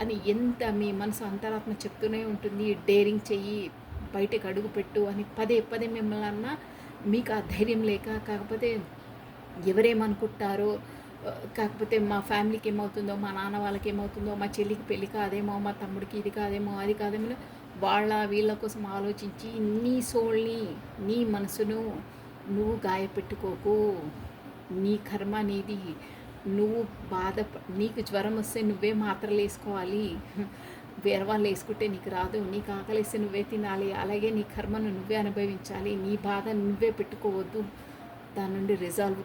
అని ఎంత మీ మనసు అంతరాత్మ చెప్తూనే ఉంటుంది. డేరింగ్ చెయ్యి, బయటకు అడుగు పెట్టు అని పదే మిమ్మల్ని అన్నా మీకు ఆ ధైర్యం లేక, కాకపోతే ఎవరేమనుకుంటారో, కాకపోతే మా ఫ్యామిలీకి ఏమవుతుందో, మా నాన్న వాళ్ళకి ఏమవుతుందో, మా చెల్లికి పెళ్ళి కాదేమో, మా తమ్ముడికి ఇది కాదేమో, అది కాదేమో, వీళ్ళ కోసం ఆలోచించి నీ సోల్ని, నీ మనసును నువ్వు గాయపెట్టుకోకు. నీ కర్మ నీది. నువ్వు నీకు జ్వరం వస్తే నువ్వే మాత్రలు వేసుకోవాలి, వేరే వాళ్ళు వేసుకుంటే నీకు రాదు. నీకు ఆకలిస్తే నువ్వే తినాలి. అలాగే నీ కర్మను నువ్వే అనుభవించాలి. నీ బాధ నువ్వే పెట్టుకోవద్దు. దాని నుండి రిజాల్వ్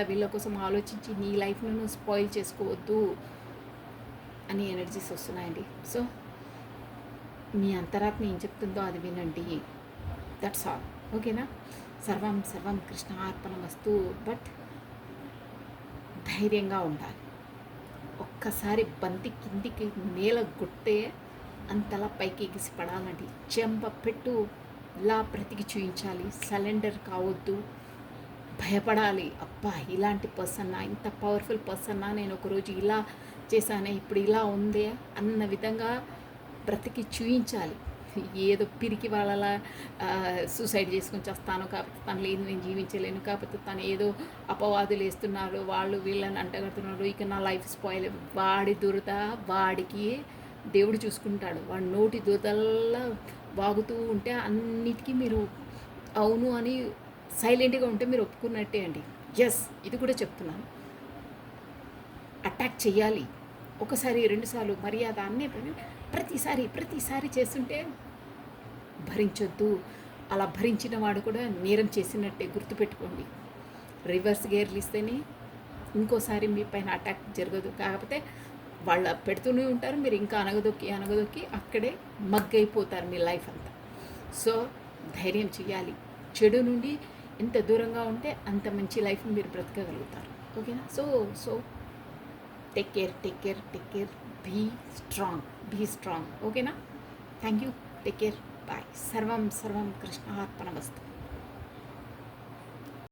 వీళ్ళ కోసం ఆలోచించి నీ లైఫ్ను నువ్వు స్పాయిల్ చేసుకోవద్దు అని ఎనర్జీస్ వస్తున్నాయండి. సో మీ అంతరాత్మ ఏం చెప్తుందో అది వినండి. That's all. ఓకేనా? సర్వం కృష్ణ అర్పణమస్తు. బట్ ధైర్యంగా ఉండాలి. ఒక్కసారి బంతి కిందికి నేల గుట్టే అంతలా పైకి ఎగిసి పడాలండి. చెంప పెట్టు ఇలా బ్రతికి చూయించాలి. సరెండర్ కావద్దు, భయపడాలి. అబ్బా ఇలాంటి పర్సన్నా, ఇంత పవర్ఫుల్ పర్సన్నా, నేను ఒకరోజు ఇలా చేశానే, ఇప్పుడు ఇలా ఉందే అన్న విధంగా బ్రతికి చూయించాలి. ఏదో పిరికి వాళ్ళలా సూసైడ్ చేసుకొని చేస్తాను, కాకపోతే తను లేదు నేను జీవించలేను, కాకపోతే తను ఏదో అపవాదులు వేస్తున్నారు, వాళ్ళు వీళ్ళని అంటగడుతున్నారు, ఇక నా లైఫ్ స్పాయిల్. వాడి దురద వాడికి దేవుడు చూసుకుంటాడు. వాడు నోటి దూదల్లా వాగుతూ ఉంటే అన్నిటికీ మీరు అవును అని సైలెంట్గా ఉంటే మీరు ఒప్పుకున్నట్టే అండి. ఎస్, ఇది కూడా చెప్తున్నాను. అటాక్ చేయాలి, ఒకసారి 2 సార్లు మర్యాద అన్నీ ప్రతిసారి చేస్తుంటే భరించొద్దు. అలా భరించిన వాడు కూడా నేరం చేసినట్టే గుర్తుపెట్టుకోండి. రివర్స్ గేర్లు ఇస్తేనే ఇంకోసారి మీ పైన అటాక్ జరగదు. కాకపోతే వాళ్ళ పెడుతూనే ఉంటారు, మీరు ఇంకా అనగదొక్కి అక్కడే మగ్గైపోతారు మీ లైఫ్ అంతా. సో ధైర్యం చేయాలి. చెడు నుండి ఎంత దూరంగా ఉంటే అంత మంచి లైఫ్ మీరు బ్రతకగలుగుతారు. ఓకేనా? So take care. Be strong. ఓకేనా? Thank you. Take care. Bye. సర్వం కృష్ణార్పణమస్తు.